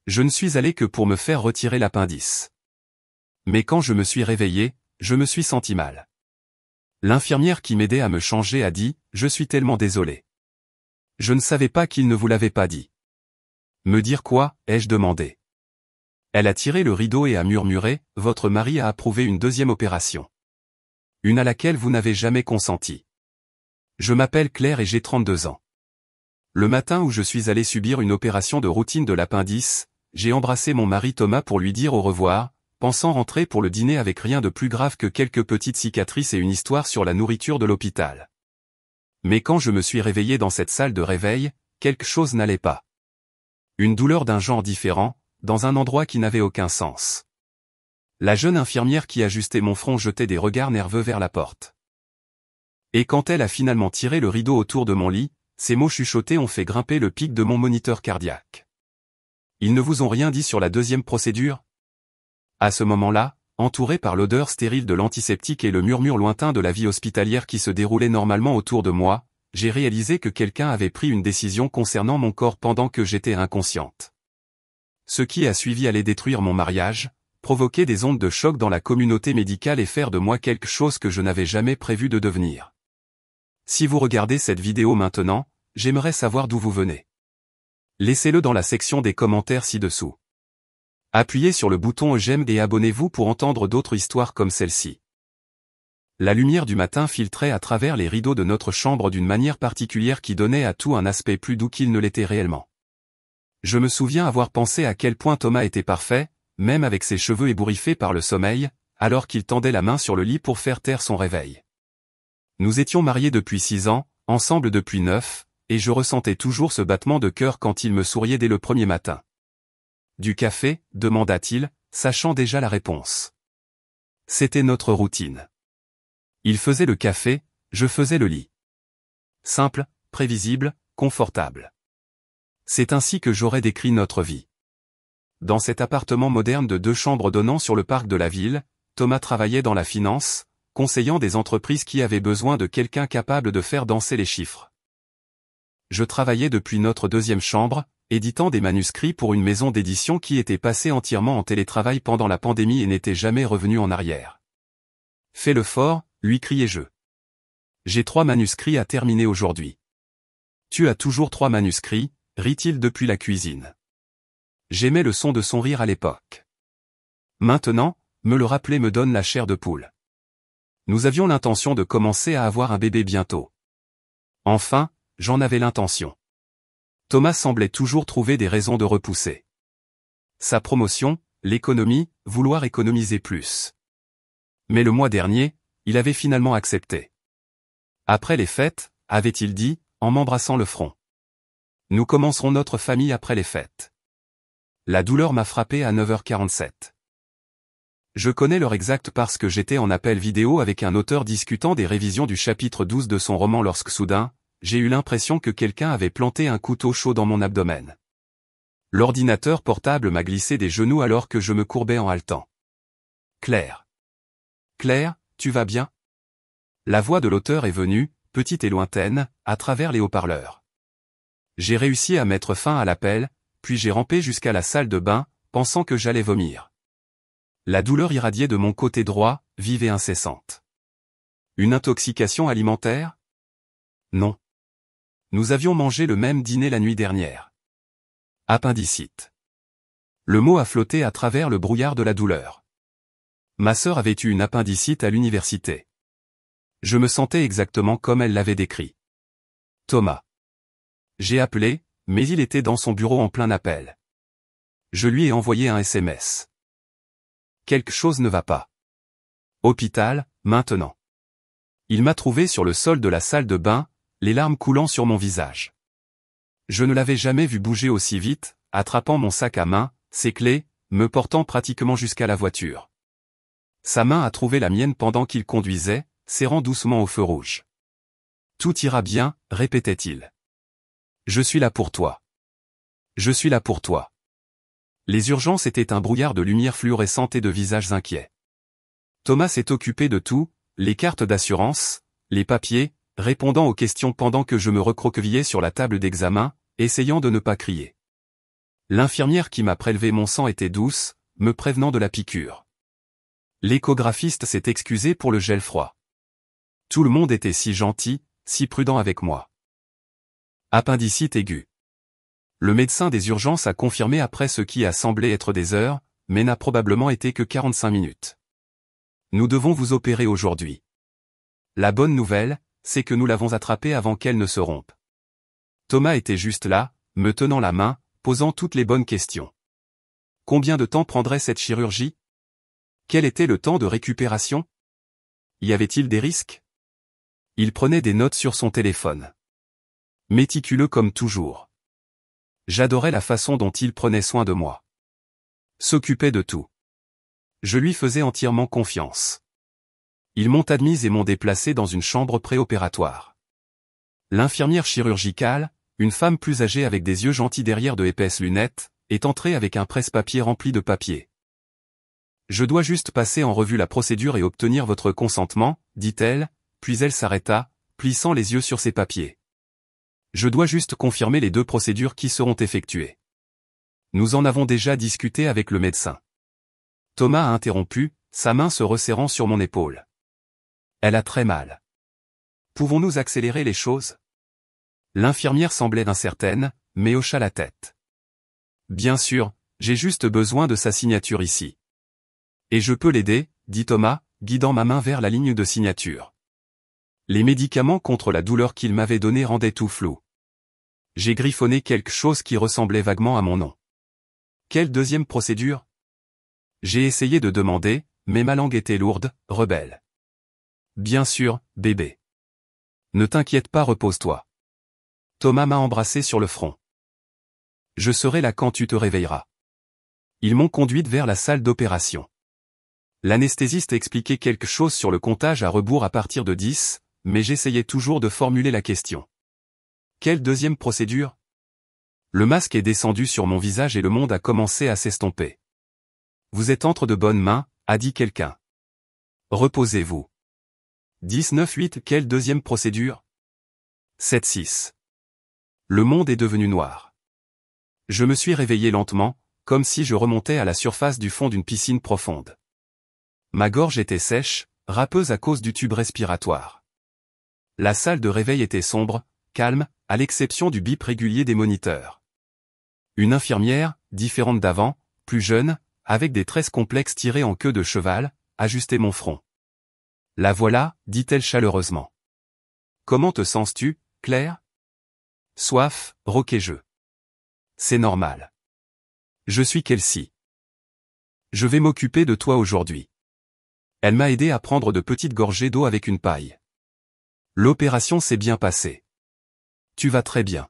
Je ne suis allé que pour me faire retirer l'appendice. Mais quand je me suis réveillé, je me suis senti mal. L'infirmière qui m'aidait à me changer a dit « Je suis tellement désolé. » Je ne savais pas qu'il ne vous l'avait pas dit. Me dire quoi, ai-je demandé. Elle a tiré le rideau et a murmuré « Votre mari a approuvé une deuxième opération. Une à laquelle vous n'avez jamais consenti. Je m'appelle Claire et j'ai 32 ans. Le matin où je suis allé subir une opération de routine de l'appendice, j'ai embrassé mon mari Thomas pour lui dire au revoir, pensant rentrer pour le dîner avec rien de plus grave que quelques petites cicatrices et une histoire sur la nourriture de l'hôpital. Mais quand je me suis réveillé dans cette salle de réveil, quelque chose n'allait pas. Une douleur d'un genre différent, dans un endroit qui n'avait aucun sens. La jeune infirmière qui ajustait mon front jetait des regards nerveux vers la porte. Et quand elle a finalement tiré le rideau autour de mon lit, ces mots chuchotés ont fait grimper le pic de mon moniteur cardiaque. Ils ne vous ont rien dit sur la deuxième procédure ? À ce moment-là, entouré par l'odeur stérile de l'antiseptique et le murmure lointain de la vie hospitalière qui se déroulait normalement autour de moi, j'ai réalisé que quelqu'un avait pris une décision concernant mon corps pendant que j'étais inconsciente. Ce qui a suivi allait détruire mon mariage, provoquer des ondes de choc dans la communauté médicale et faire de moi quelque chose que je n'avais jamais prévu de devenir. Si vous regardez cette vidéo maintenant, j'aimerais savoir d'où vous venez. Laissez-le dans la section des commentaires ci-dessous. Appuyez sur le bouton j'aime et abonnez-vous pour entendre d'autres histoires comme celle-ci. La lumière du matin filtrait à travers les rideaux de notre chambre d'une manière particulière qui donnait à tout un aspect plus doux qu'il ne l'était réellement. Je me souviens avoir pensé à quel point Thomas était parfait, même avec ses cheveux ébouriffés par le sommeil, alors qu'il tendait la main sur le lit pour faire taire son réveil. Nous étions mariés depuis 6 ans, ensemble depuis 9, et je ressentais toujours ce battement de cœur quand il me souriait dès le premier matin. Du café, demanda-t-il, sachant déjà la réponse. C'était notre routine. Il faisait le café, je faisais le lit. Simple, prévisible, confortable. C'est ainsi que j'aurais décrit notre vie. Dans cet appartement moderne de 2 chambres donnant sur le parc de la ville, Thomas travaillait dans la finance, conseillant des entreprises qui avaient besoin de quelqu'un capable de faire danser les chiffres. Je travaillais depuis notre 2e chambre, éditant des manuscrits pour une maison d'édition qui était passée entièrement en télétravail pendant la pandémie et n'était jamais revenue en arrière. Fais-le fort, lui criai-je. J'ai 3 manuscrits à terminer aujourd'hui. Tu as toujours 3 manuscrits, rit-il depuis la cuisine. J'aimais le son de son rire à l'époque. Maintenant, me le rappeler me donne la chair de poule. Nous avions l'intention de commencer à avoir un bébé bientôt. Enfin, j'en avais l'intention. Thomas semblait toujours trouver des raisons de repousser. Sa promotion, l'économie, vouloir économiser plus. Mais le mois dernier, il avait finalement accepté. Après les fêtes, avait-il dit, en m'embrassant le front. Nous commencerons notre famille après les fêtes. La douleur m'a frappé à 9h47. Je connais l'heure exacte parce que j'étais en appel vidéo avec un auteur discutant des révisions du chapitre 12 de son roman lorsque soudain, j'ai eu l'impression que quelqu'un avait planté un couteau chaud dans mon abdomen. L'ordinateur portable m'a glissé des genoux alors que je me courbais en haletant. Claire. Claire, tu vas bien ? La voix de l'auteur est venue, petite et lointaine, à travers les haut-parleurs. J'ai réussi à mettre fin à l'appel, puis j'ai rampé jusqu'à la salle de bain, pensant que j'allais vomir. La douleur irradiait de mon côté droit, vive et incessante. Une intoxication alimentaire ? Non. Nous avions mangé le même dîner la nuit dernière. Appendicite. Le mot a flotté à travers le brouillard de la douleur. Ma sœur avait eu une appendicite à l'université. Je me sentais exactement comme elle l'avait décrit. Thomas. J'ai appelé, mais il était dans son bureau en plein appel. Je lui ai envoyé un SMS. Quelque chose ne va pas. Hôpital, maintenant. Il m'a trouvé sur le sol de la salle de bain, les larmes coulant sur mon visage. Je ne l'avais jamais vu bouger aussi vite, attrapant mon sac à main, ses clés, me portant pratiquement jusqu'à la voiture. Sa main a trouvé la mienne pendant qu'il conduisait, serrant doucement au feu rouge. Tout ira bien, répétait-il. Je suis là pour toi. Je suis là pour toi. Les urgences étaient un brouillard de lumière fluorescente et de visages inquiets. Thomas s'est occupé de tout, les cartes d'assurance, les papiers, répondant aux questions pendant que je me recroquevillais sur la table d'examen, essayant de ne pas crier. L'infirmière qui m'a prélevé mon sang était douce, me prévenant de la piqûre. L'échographiste s'est excusé pour le gel froid. Tout le monde était si gentil, si prudent avec moi. Appendicite aiguë. Le médecin des urgences a confirmé après ce qui a semblé être des heures, mais n'a probablement été que 45 minutes. Nous devons vous opérer aujourd'hui. La bonne nouvelle, c'est que nous l'avons attrapée avant qu'elle ne se rompe. Thomas était juste là, me tenant la main, posant toutes les bonnes questions. Combien de temps prendrait cette chirurgie? Quel était le temps de récupération? Y avait-il des risques? Il prenait des notes sur son téléphone. Méticuleux comme toujours. J'adorais la façon dont il prenait soin de moi. S'occupait de tout. Je lui faisais entièrement confiance. Ils m'ont admise et m'ont déplacé dans une chambre préopératoire. L'infirmière chirurgicale, une femme plus âgée avec des yeux gentils derrière de épaisses lunettes, est entrée avec un presse-papier rempli de papier. Je dois juste passer en revue la procédure et obtenir votre consentement, dit-elle, puis elle s'arrêta, plissant les yeux sur ses papiers. Je dois juste confirmer les 2 procédures qui seront effectuées. Nous en avons déjà discuté avec le médecin. Thomas a interrompu, sa main se resserrant sur mon épaule. Elle a très mal. Pouvons-nous accélérer les choses? L'infirmière semblait incertaine, mais hocha la tête. Bien sûr, j'ai juste besoin de sa signature ici. Et je peux l'aider, dit Thomas, guidant ma main vers la ligne de signature. Les médicaments contre la douleur qu'il m'avait donnés rendaient tout flou. J'ai griffonné quelque chose qui ressemblait vaguement à mon nom. Quelle deuxième procédure? J'ai essayé de demander, mais ma langue était lourde, rebelle. Bien sûr, bébé. Ne t'inquiète pas, repose-toi. Thomas m'a embrassé sur le front. Je serai là quand tu te réveilleras. Ils m'ont conduite vers la salle d'opération. L'anesthésiste expliquait quelque chose sur le comptage à rebours à partir de 10, mais j'essayais toujours de formuler la question. Quelle deuxième procédure? Le masque est descendu sur mon visage et le monde a commencé à s'estomper. Vous êtes entre de bonnes mains, a dit quelqu'un. Reposez-vous. 19-8. Quelle deuxième procédure? 7-6. Le monde est devenu noir. Je me suis réveillé lentement, comme si je remontais à la surface du fond d'une piscine profonde. Ma gorge était sèche, râpeuse à cause du tube respiratoire. La salle de réveil était sombre, calme, à l'exception du bip régulier des moniteurs. Une infirmière, différente d'avant, plus jeune, avec des tresses complexes tirées en queue de cheval, ajustait mon front. La voilà, dit-elle chaleureusement. Comment te sens-tu, Claire? Soif, roquai-je. C'est normal. Je suis Kelsey. Je vais m'occuper de toi aujourd'hui. Elle m'a aidé à prendre de petites gorgées d'eau avec une paille. L'opération s'est bien passée. Tu vas très bien.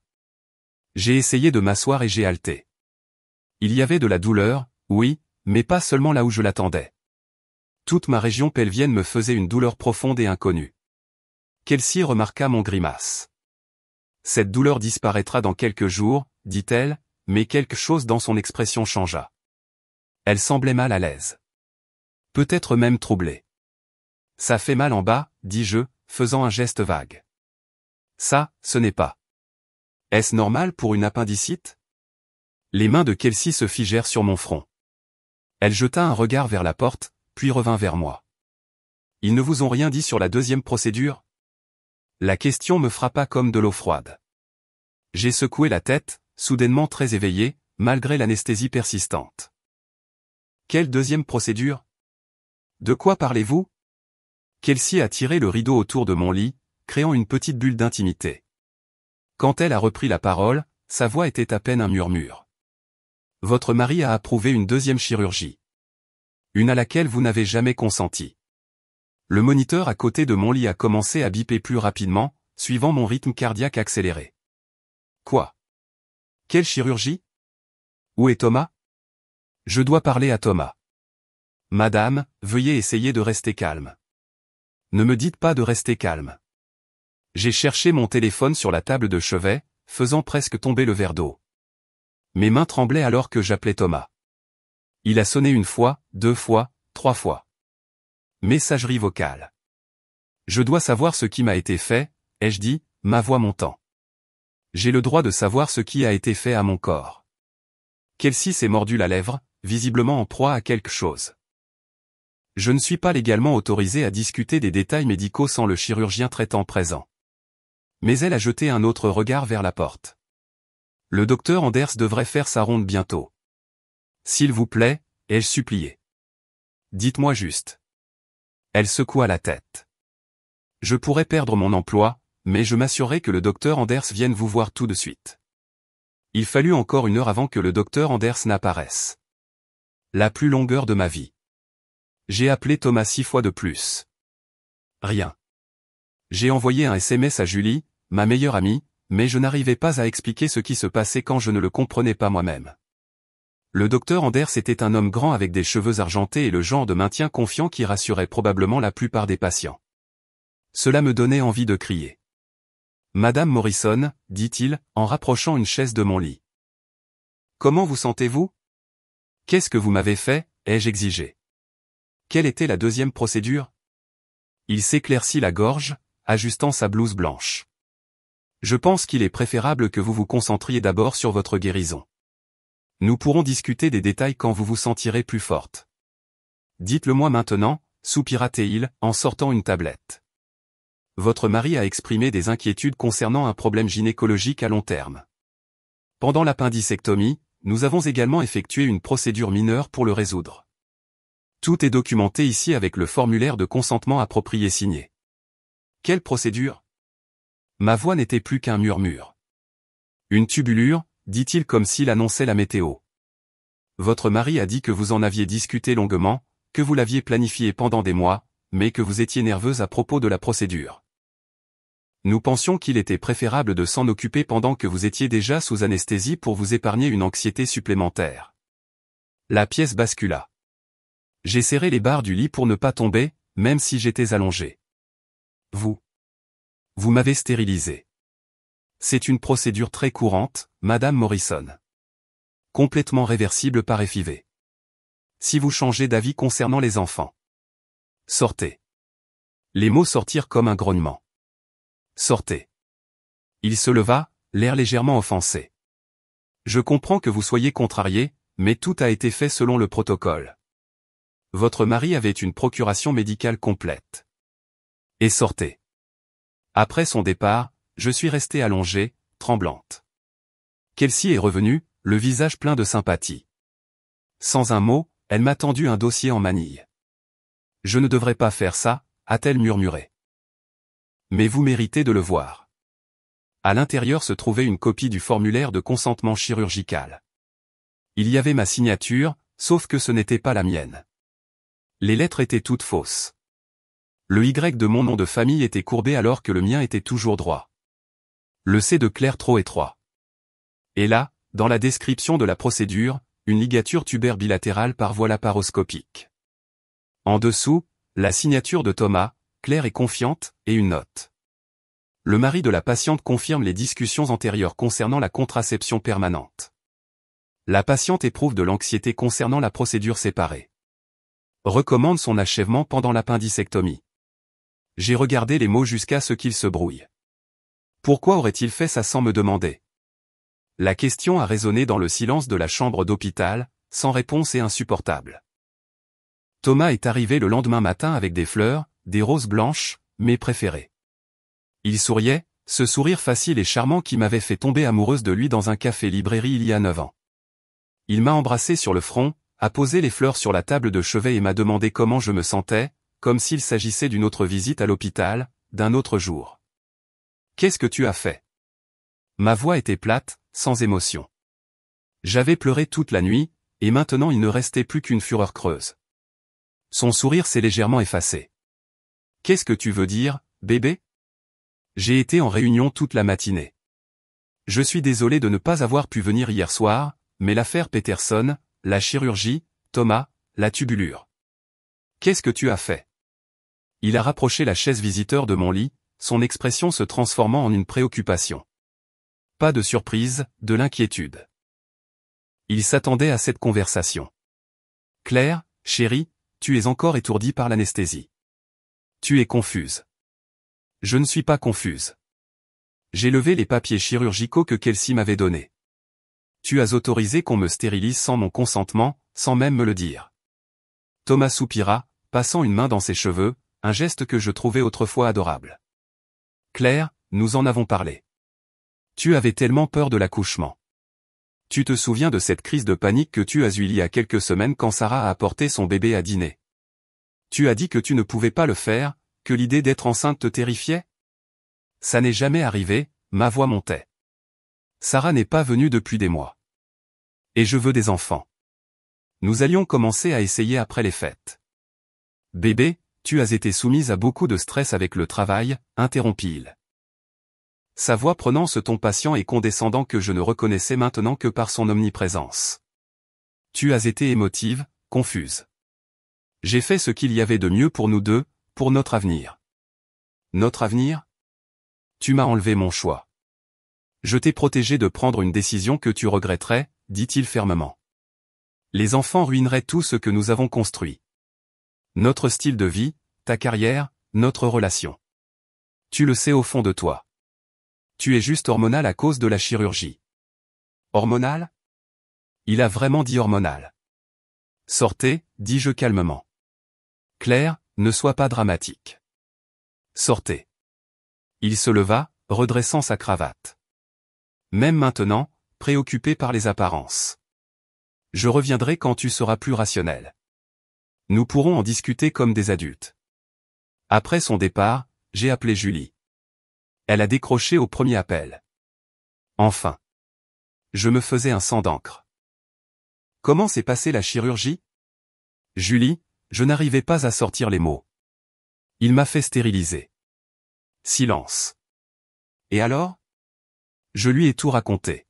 J'ai essayé de m'asseoir et j'ai halté. Il y avait de la douleur, oui, mais pas seulement là où je l'attendais. Toute ma région pelvienne me faisait une douleur profonde et inconnue. Kelsey remarqua mon grimace. Cette douleur disparaîtra dans quelques jours, dit-elle, mais quelque chose dans son expression changea. Elle semblait mal à l'aise. Peut-être même troublée. Ça fait mal en bas, dis-je, faisant un geste vague. Ça, ce n'est pas. Est-ce normal pour une appendicite? Les mains de Kelsey se figèrent sur mon front. Elle jeta un regard vers la porte, puis revint vers moi. Ils ne vous ont rien dit sur la deuxième procédure? La question me frappa comme de l'eau froide. J'ai secoué la tête, soudainement très éveillé, malgré l'anesthésie persistante. Quelle deuxième procédure? De quoi parlez-vous? Kelsey a tiré le rideau autour de mon lit, créant une petite bulle d'intimité. Quand elle a repris la parole, sa voix était à peine un murmure. Votre mari a approuvé une deuxième chirurgie. Une à laquelle vous n'avez jamais consenti. Le moniteur à côté de mon lit a commencé à biper plus rapidement, suivant mon rythme cardiaque accéléré. Quoi? Quelle chirurgie? Où est Thomas? Je dois parler à Thomas. Madame, veuillez essayer de rester calme. Ne me dites pas de rester calme. J'ai cherché mon téléphone sur la table de chevet, faisant presque tomber le verre d'eau. Mes mains tremblaient alors que j'appelais Thomas. Il a sonné 1 fois, 2 fois, 3 fois. Messagerie vocale. Je dois savoir ce qui m'a été fait, ai-je dit, ma voix montant. J'ai le droit de savoir ce qui a été fait à mon corps. Kelsey s'est mordu la lèvre, visiblement en proie à quelque chose. Je ne suis pas légalement autorisé à discuter des détails médicaux sans le chirurgien traitant présent. Mais elle a jeté un autre regard vers la porte. Le docteur Anders devrait faire sa ronde bientôt. S'il vous plaît, ai-je supplié. Dites-moi juste. Elle secoua la tête. Je pourrais perdre mon emploi, mais je m'assurerai que le docteur Anders vienne vous voir tout de suite. Il fallut encore 1 heure avant que le docteur Anders n'apparaisse. La plus longue heure de ma vie. J'ai appelé Thomas 6 fois de plus. Rien. J'ai envoyé un SMS à Julie, ma meilleure amie, mais je n'arrivais pas à expliquer ce qui se passait quand je ne le comprenais pas moi-même. Le docteur Anders était un homme grand avec des cheveux argentés et le genre de maintien confiant qui rassurait probablement la plupart des patients. Cela me donnait envie de crier. Madame Morrison, dit-il, en rapprochant une chaise de mon lit. Comment vous sentez-vous? Qu'est-ce que vous m'avez fait? Ai-je exigé. Quelle était la deuxième procédure? Il s'éclaircit la gorge, ajustant sa blouse blanche. Je pense qu'il est préférable que vous vous concentriez d'abord sur votre guérison. Nous pourrons discuter des détails quand vous vous sentirez plus forte. Dites-le-moi maintenant, soupira-t-il, en sortant une tablette. Votre mari a exprimé des inquiétudes concernant un problème gynécologique à long terme. Pendant l'appendicectomie, nous avons également effectué une procédure mineure pour le résoudre. Tout est documenté ici avec le formulaire de consentement approprié signé. Quelle procédure? Ma voix n'était plus qu'un murmure. Une tubulure, dit-il comme s'il annonçait la météo. Votre mari a dit que vous en aviez discuté longuement, que vous l'aviez planifié pendant des mois, mais que vous étiez nerveuse à propos de la procédure. Nous pensions qu'il était préférable de s'en occuper pendant que vous étiez déjà sous anesthésie pour vous épargner une anxiété supplémentaire. La pièce bascula. J'ai serré les barres du lit pour ne pas tomber, même si j'étais allongé. Vous m'avez stérilisé. C'est une procédure très courante, Madame Morrison. Complètement réversible par FIV. Si vous changez d'avis concernant les enfants. Sortez. Les mots sortirent comme un grognement. Sortez. Il se leva, l'air légèrement offensé. Je comprends que vous soyez contrarié, mais tout a été fait selon le protocole. Votre mari avait une procuration médicale complète. Et sortez. Après son départ, je suis restée allongée, tremblante. Kelsey est revenue, le visage plein de sympathie. Sans un mot, elle m'a tendu un dossier en manille. Je ne devrais pas faire ça, a-t-elle murmuré. Mais vous méritez de le voir. À l'intérieur se trouvait une copie du formulaire de consentement chirurgical. Il y avait ma signature, sauf que ce n'était pas la mienne. Les lettres étaient toutes fausses. Le Y de mon nom de famille était courbé alors que le mien était toujours droit. Le C de Claire trop étroit. Et là, dans la description de la procédure, une ligature tubaire bilatérale par voie laparoscopique. En dessous, la signature de Thomas, claire et confiante, et une note. Le mari de la patiente confirme les discussions antérieures concernant la contraception permanente. La patiente éprouve de l'anxiété concernant la procédure séparée. Recommande son achèvement pendant l'appendicectomie. J'ai regardé les mots jusqu'à ce qu'ils se brouillent. Pourquoi aurait-il fait ça sans me demander? La question a résonné dans le silence de la chambre d'hôpital, sans réponse et insupportable. Thomas est arrivé le lendemain matin avec des fleurs, des roses blanches, mes préférées. Il souriait, ce sourire facile et charmant qui m'avait fait tomber amoureuse de lui dans un café-librairie il y a 9 ans. Il m'a embrassé sur le front, a posé les fleurs sur la table de chevet et m'a demandé comment je me sentais, comme s'il s'agissait d'une autre visite à l'hôpital, d'un autre jour. Qu'est-ce que tu as fait? Ma voix était plate, sans émotion. J'avais pleuré toute la nuit, et maintenant il ne restait plus qu'une fureur creuse. Son sourire s'est légèrement effacé. Qu'est-ce que tu veux dire, bébé? J'ai été en réunion toute la matinée. Je suis désolé de ne pas avoir pu venir hier soir, mais l'affaire Peterson, la chirurgie, Thomas, la tubulure. Qu'est-ce que tu as fait? Il a rapproché la chaise visiteur de mon lit, son expression se transformant en une préoccupation. Pas de surprise, de l'inquiétude. Il s'attendait à cette conversation. Claire, chérie, tu es encore étourdie par l'anesthésie. Tu es confuse. Je ne suis pas confuse. J'ai levé les papiers chirurgicaux que Kelsey m'avait donnés. Tu as autorisé qu'on me stérilise sans mon consentement, sans même me le dire. Thomas soupira, passant une main dans ses cheveux, un geste que je trouvais autrefois adorable. Claire, nous en avons parlé. Tu avais tellement peur de l'accouchement. Tu te souviens de cette crise de panique que tu as eue il y a quelques semaines quand Sarah a apporté son bébé à dîner. Tu as dit que tu ne pouvais pas le faire, que l'idée d'être enceinte te terrifiait? Ça n'est jamais arrivé, ma voix montait. Sarah n'est pas venue depuis des mois. Et je veux des enfants. Nous allions commencer à essayer après les fêtes. Bébé, tu as été soumise à beaucoup de stress avec le travail, interrompit-il. Sa voix prenant ce ton patient et condescendant que je ne reconnaissais maintenant que par son omniprésence. Tu as été émotive, confuse. J'ai fait ce qu'il y avait de mieux pour nous deux, pour notre avenir. Notre avenir? Tu m'as enlevé mon choix. Je t'ai protégé de prendre une décision que tu regretterais, dit-il fermement. Les enfants ruineraient tout ce que nous avons construit. Notre style de vie, ta carrière, notre relation. Tu le sais au fond de toi. Tu es juste hormonal à cause de la chirurgie. Hormonal? Il a vraiment dit hormonal. Sortez, dis-je calmement. Claire, ne sois pas dramatique. Sortez. Il se leva, redressant sa cravate. Même maintenant, préoccupé par les apparences. Je reviendrai quand tu seras plus rationnel. Nous pourrons en discuter comme des adultes. Après son départ, j'ai appelé Julie. Elle a décroché au premier appel. Enfin. Je me faisais un sang d'encre. Comment s'est passée la chirurgie? Julie, je n'arrivais pas à sortir les mots. Il m'a fait stériliser. Silence. Et alors? Je lui ai tout raconté.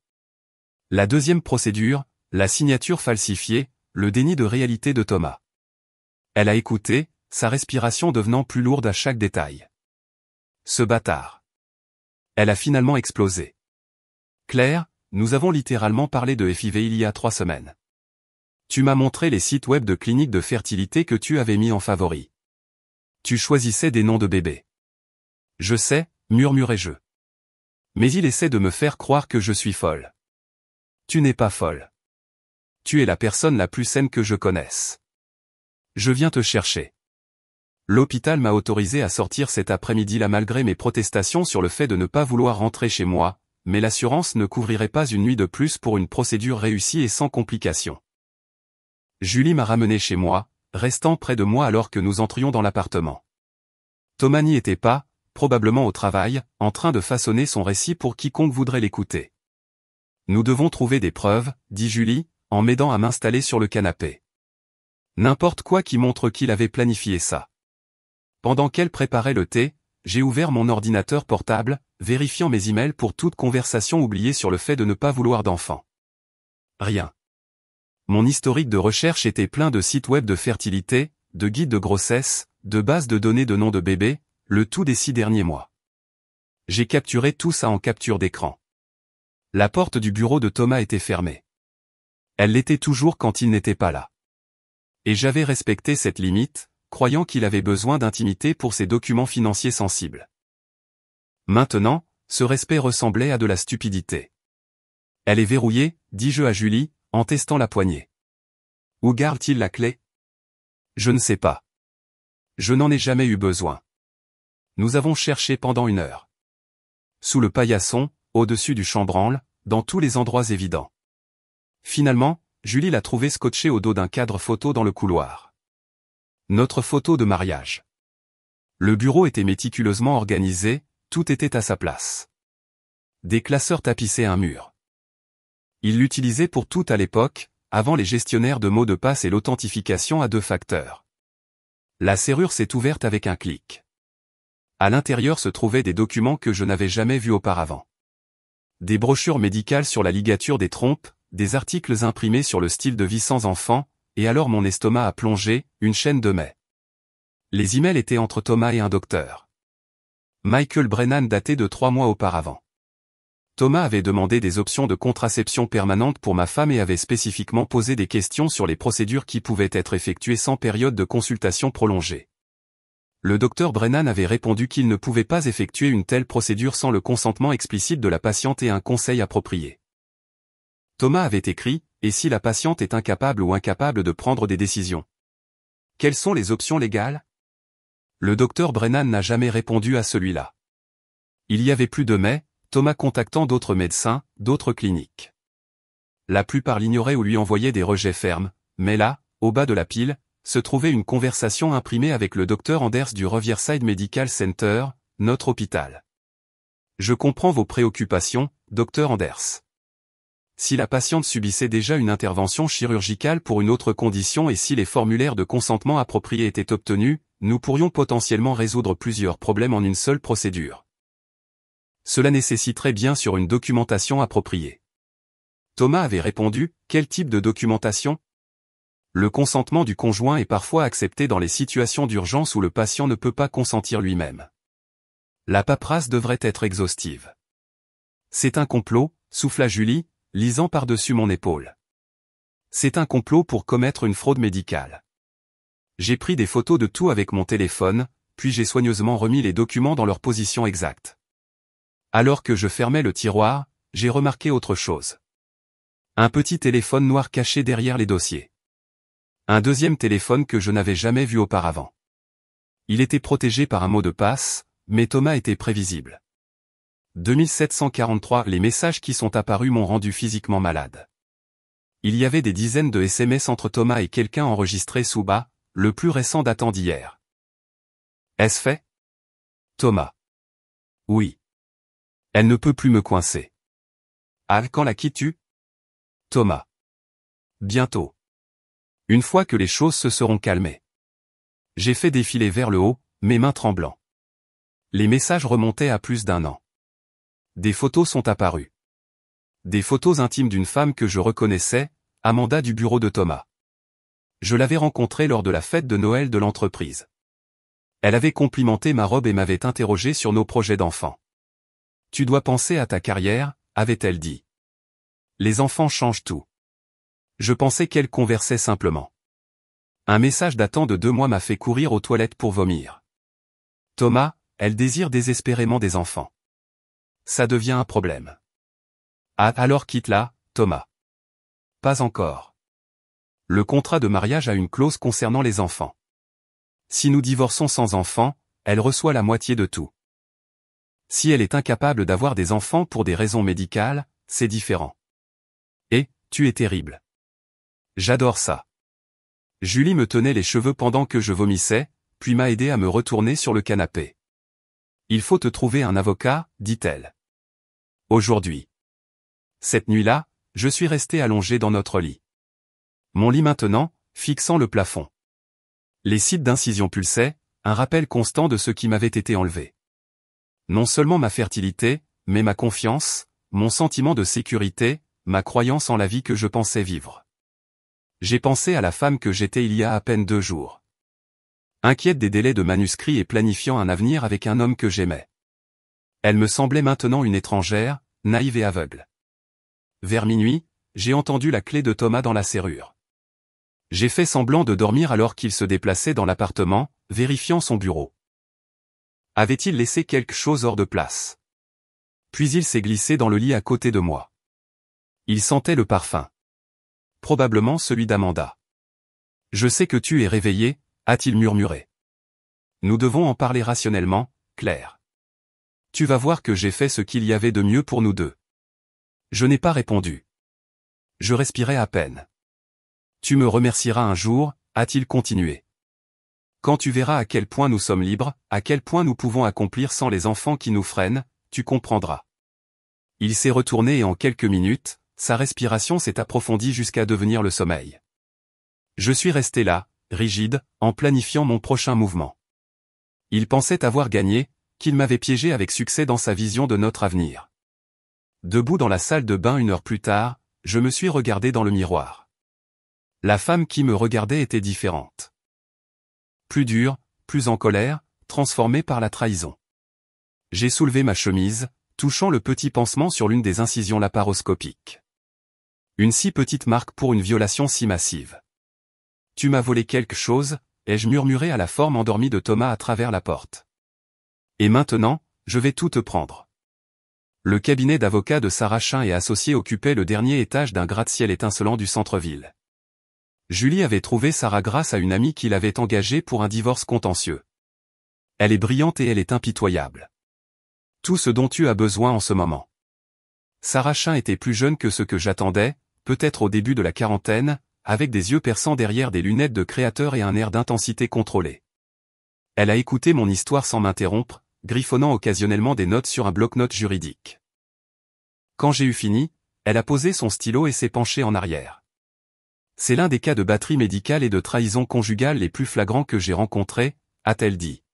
La deuxième procédure, la signature falsifiée, le déni de réalité de Thomas. Elle a écouté, sa respiration devenant plus lourde à chaque détail. Ce bâtard. Elle a finalement explosé. Claire, nous avons littéralement parlé de FIV il y a 3 semaines. Tu m'as montré les sites web de cliniques de fertilité que tu avais mis en favori. Tu choisissais des noms de bébés. Je sais, murmurai-je. Mais il essaie de me faire croire que je suis folle. Tu n'es pas folle. Tu es la personne la plus saine que je connaisse. Je viens te chercher. L'hôpital m'a autorisé à sortir cet après-midi-là malgré mes protestations sur le fait de ne pas vouloir rentrer chez moi, mais l'assurance ne couvrirait pas une nuit de plus pour une procédure réussie et sans complications. Julie m'a ramené chez moi, restant près de moi alors que nous entrions dans l'appartement. Thomas n'y était pas, probablement au travail, en train de façonner son récit pour quiconque voudrait l'écouter. Nous devons trouver des preuves, dit Julie, en m'aidant à m'installer sur le canapé. N'importe quoi qui montre qu'il avait planifié ça. Pendant qu'elle préparait le thé, j'ai ouvert mon ordinateur portable, vérifiant mes emails pour toute conversation oubliée sur le fait de ne pas vouloir d'enfant. Rien. Mon historique de recherche était plein de sites web de fertilité, de guides de grossesse, de bases de données de noms de bébés, le tout des 6 derniers mois. J'ai capturé tout ça en capture d'écran. La porte du bureau de Thomas était fermée. Elle l'était toujours quand il n'était pas là. Et j'avais respecté cette limite, croyant qu'il avait besoin d'intimité pour ses documents financiers sensibles. Maintenant, ce respect ressemblait à de la stupidité. Elle est verrouillée, dis-je à Julie, en testant la poignée. Où garde-t-il la clé? Je ne sais pas. Je n'en ai jamais eu besoin. Nous avons cherché pendant 1 heure. Sous le paillasson, au-dessus du chambranle, dans tous les endroits évidents. Finalement, Julie l'a trouvé scotché au dos d'un cadre photo dans le couloir. Notre photo de mariage. Le bureau était méticuleusement organisé, tout était à sa place. Des classeurs tapissaient un mur. Il l'utilisait pour tout à l'époque, avant les gestionnaires de mots de passe et l'authentification à 2 facteurs. La serrure s'est ouverte avec un clic. À l'intérieur se trouvaient des documents que je n'avais jamais vus auparavant. Des brochures médicales sur la ligature des trompes, des articles imprimés sur le style de vie sans enfant, et alors mon estomac a plongé, une chaîne de mai. Les emails étaient entre Thomas et un docteur. Michael Brennan daté de 3 mois auparavant. Thomas avait demandé des options de contraception permanente pour ma femme et avait spécifiquement posé des questions sur les procédures qui pouvaient être effectuées sans période de consultation prolongée. Le docteur Brennan avait répondu qu'il ne pouvait pas effectuer une telle procédure sans le consentement explicite de la patiente et un conseil approprié. Thomas avait écrit, et si la patiente est incapable ou incapable de prendre des décisions? Quelles sont les options légales? Le docteur Brennan n'a jamais répondu à celui-là. Il y avait plus de mai, Thomas contactant d'autres médecins, d'autres cliniques. La plupart l'ignoraient ou lui envoyaient des rejets fermes, mais là, au bas de la pile, se trouvait une conversation imprimée avec le docteur Anders du Riverside Medical Center, notre hôpital. Je comprends vos préoccupations, docteur Anders. Si la patiente subissait déjà une intervention chirurgicale pour une autre condition et si les formulaires de consentement appropriés étaient obtenus, nous pourrions potentiellement résoudre plusieurs problèmes en une seule procédure. Cela nécessiterait bien sûr une documentation appropriée. Thomas avait répondu, quel type de documentation? Le consentement du conjoint est parfois accepté dans les situations d'urgence où le patient ne peut pas consentir lui-même. La paperasse devrait être exhaustive. C'est un complot, souffla Julie, lisant par-dessus mon épaule. C'est un complot pour commettre une fraude médicale. J'ai pris des photos de tout avec mon téléphone, puis j'ai soigneusement remis les documents dans leur position exacte. Alors que je fermais le tiroir, j'ai remarqué autre chose. Un petit téléphone noir caché derrière les dossiers. Un deuxième téléphone que je n'avais jamais vu auparavant. Il était protégé par un mot de passe, mais Thomas était prévisible. 2743 Les messages qui sont apparus m'ont rendu physiquement malade. Il y avait des dizaines de SMS entre Thomas et quelqu'un enregistrés sous bas, le plus récent datant d'hier. Est-ce fait? Thomas. Oui. Elle ne peut plus me coincer. Ah, quand la quittes-tu? Thomas. Bientôt. Une fois que les choses se seront calmées. J'ai fait défiler vers le haut, mes mains tremblant. Les messages remontaient à plus d'1 an. Des photos sont apparues. Des photos intimes d'une femme que je reconnaissais, Amanda du bureau de Thomas. Je l'avais rencontrée lors de la fête de Noël de l'entreprise. Elle avait complimenté ma robe et m'avait interrogé sur nos projets d'enfants. Tu dois penser à ta carrière, avait-elle dit. Les enfants changent tout. Je pensais qu'elle conversait simplement. Un message datant de 2 mois m'a fait courir aux toilettes pour vomir. Thomas, elle désire désespérément des enfants. Ça devient un problème. Ah, alors quitte-la, Thomas. Pas encore. Le contrat de mariage a une clause concernant les enfants. Si nous divorçons sans enfants, elle reçoit la moitié de tout. Si elle est incapable d'avoir des enfants pour des raisons médicales, c'est différent. Et, tu es terrible. J'adore ça. Julie me tenait les cheveux pendant que je vomissais, puis m'a aidé à me retourner sur le canapé. Il faut te trouver un avocat, dit-elle. Aujourd'hui. Cette nuit-là, je suis resté allongé dans notre lit. Mon lit maintenant, fixant le plafond. Les sites d'incision pulsaient, un rappel constant de ce qui m'avait été enlevé. Non seulement ma fertilité, mais ma confiance, mon sentiment de sécurité, ma croyance en la vie que je pensais vivre. J'ai pensé à la femme que j'étais il y a à peine 2 jours. Inquiète des délais de manuscrits et planifiant un avenir avec un homme que j'aimais. Elle me semblait maintenant une étrangère, naïve et aveugle. Vers minuit, j'ai entendu la clé de Thomas dans la serrure. J'ai fait semblant de dormir alors qu'il se déplaçait dans l'appartement, vérifiant son bureau. Avait-il laissé quelque chose hors de place? Puis il s'est glissé dans le lit à côté de moi. Il sentait le parfum. Probablement celui d'Amanda. Je sais que tu es réveillé, a-t-il murmuré. Nous devons en parler rationnellement, Claire. Tu vas voir que j'ai fait ce qu'il y avait de mieux pour nous deux. Je n'ai pas répondu. Je respirais à peine. Tu me remercieras un jour, a-t-il continué. Quand tu verras à quel point nous sommes libres, à quel point nous pouvons accomplir sans les enfants qui nous freinent, tu comprendras. Il s'est retourné et en quelques minutes, sa respiration s'est approfondie jusqu'à devenir le sommeil. Je suis resté là, rigide, en planifiant mon prochain mouvement. Il pensait avoir gagné, qu'il m'avait piégé avec succès dans sa vision de notre avenir. Debout dans la salle de bain 1 heure plus tard, je me suis regardé dans le miroir. La femme qui me regardait était différente. Plus dure, plus en colère, transformée par la trahison. J'ai soulevé ma chemise, touchant le petit pansement sur l'une des incisions laparoscopiques. Une si petite marque pour une violation si massive. Tu m'as volé quelque chose, ai-je murmuré à la forme endormie de Thomas à travers la porte. Et maintenant, je vais tout te prendre. Le cabinet d'avocats de Sarah Chin et associés occupait le dernier étage d'un gratte-ciel étincelant du centre-ville. Julie avait trouvé Sarah grâce à une amie qui l'avait engagée pour un divorce contentieux. Elle est brillante et elle est impitoyable. Tout ce dont tu as besoin en ce moment. Sarah Chin était plus jeune que ce que j'attendais, peut-être au début de la quarantaine, avec des yeux perçants derrière des lunettes de créateur et un air d'intensité contrôlée. Elle a écouté mon histoire sans m'interrompre, griffonnant occasionnellement des notes sur un bloc-notes juridique. Quand j'ai eu fini, elle a posé son stylo et s'est penchée en arrière. C'est l'un des cas de batterie médicale et de trahison conjugale les plus flagrants que j'ai rencontrés, a-t-elle dit.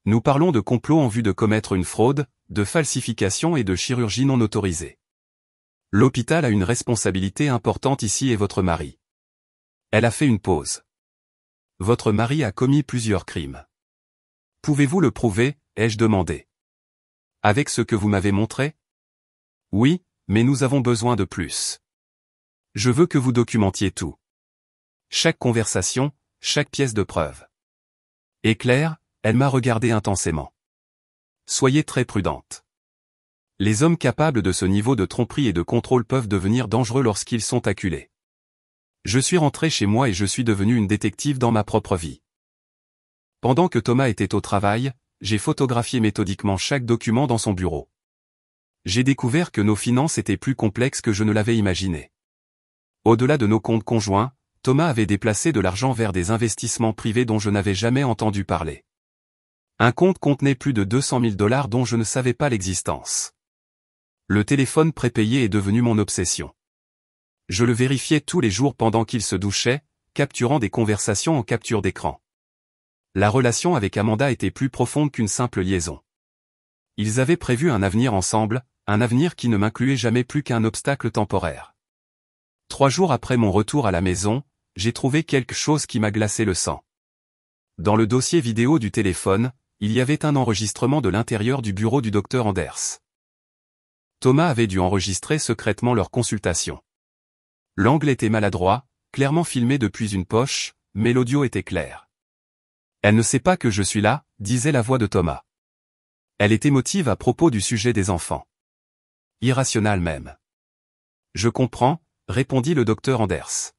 Nous parlons de complot en vue de commettre une fraude, de falsification et de chirurgie non autorisée. L'hôpital a une responsabilité importante ici et votre mari. Elle a fait une pause. Votre mari a commis plusieurs crimes. Pouvez-vous le prouver, ai-je demandé. Avec ce que vous m'avez montré? Oui, mais nous avons besoin de plus. Je veux que vous documentiez tout. Chaque conversation, chaque pièce de preuve. Et Claire, elle m'a regardé intensément. Soyez très prudente. Les hommes capables de ce niveau de tromperie et de contrôle peuvent devenir dangereux lorsqu'ils sont acculés. Je suis rentré chez moi et je suis devenu une détective dans ma propre vie. Pendant que Thomas était au travail, j'ai photographié méthodiquement chaque document dans son bureau. J'ai découvert que nos finances étaient plus complexes que je ne l'avais imaginé. Au-delà de nos comptes conjoints, Thomas avait déplacé de l'argent vers des investissements privés dont je n'avais jamais entendu parler. Un compte contenait plus de 200 000 $ dont je ne savais pas l'existence. Le téléphone prépayé est devenu mon obsession. Je le vérifiais tous les jours pendant qu'il se douchait, capturant des conversations en capture d'écran. La relation avec Amanda était plus profonde qu'une simple liaison. Ils avaient prévu un avenir ensemble, un avenir qui ne m'incluait jamais plus qu'un obstacle temporaire. 3 jours après mon retour à la maison, j'ai trouvé quelque chose qui m'a glacé le sang. Dans le dossier vidéo du téléphone, il y avait un enregistrement de l'intérieur du bureau du docteur Anders. Thomas avait dû enregistrer secrètement leur consultation. L'angle était maladroit, clairement filmé depuis une poche, mais l'audio était clair. Elle ne sait pas que je suis là, disait la voix de Thomas. Elle est émotive à propos du sujet des enfants. Irrationnelle même. Je comprends, répondit le docteur Anders.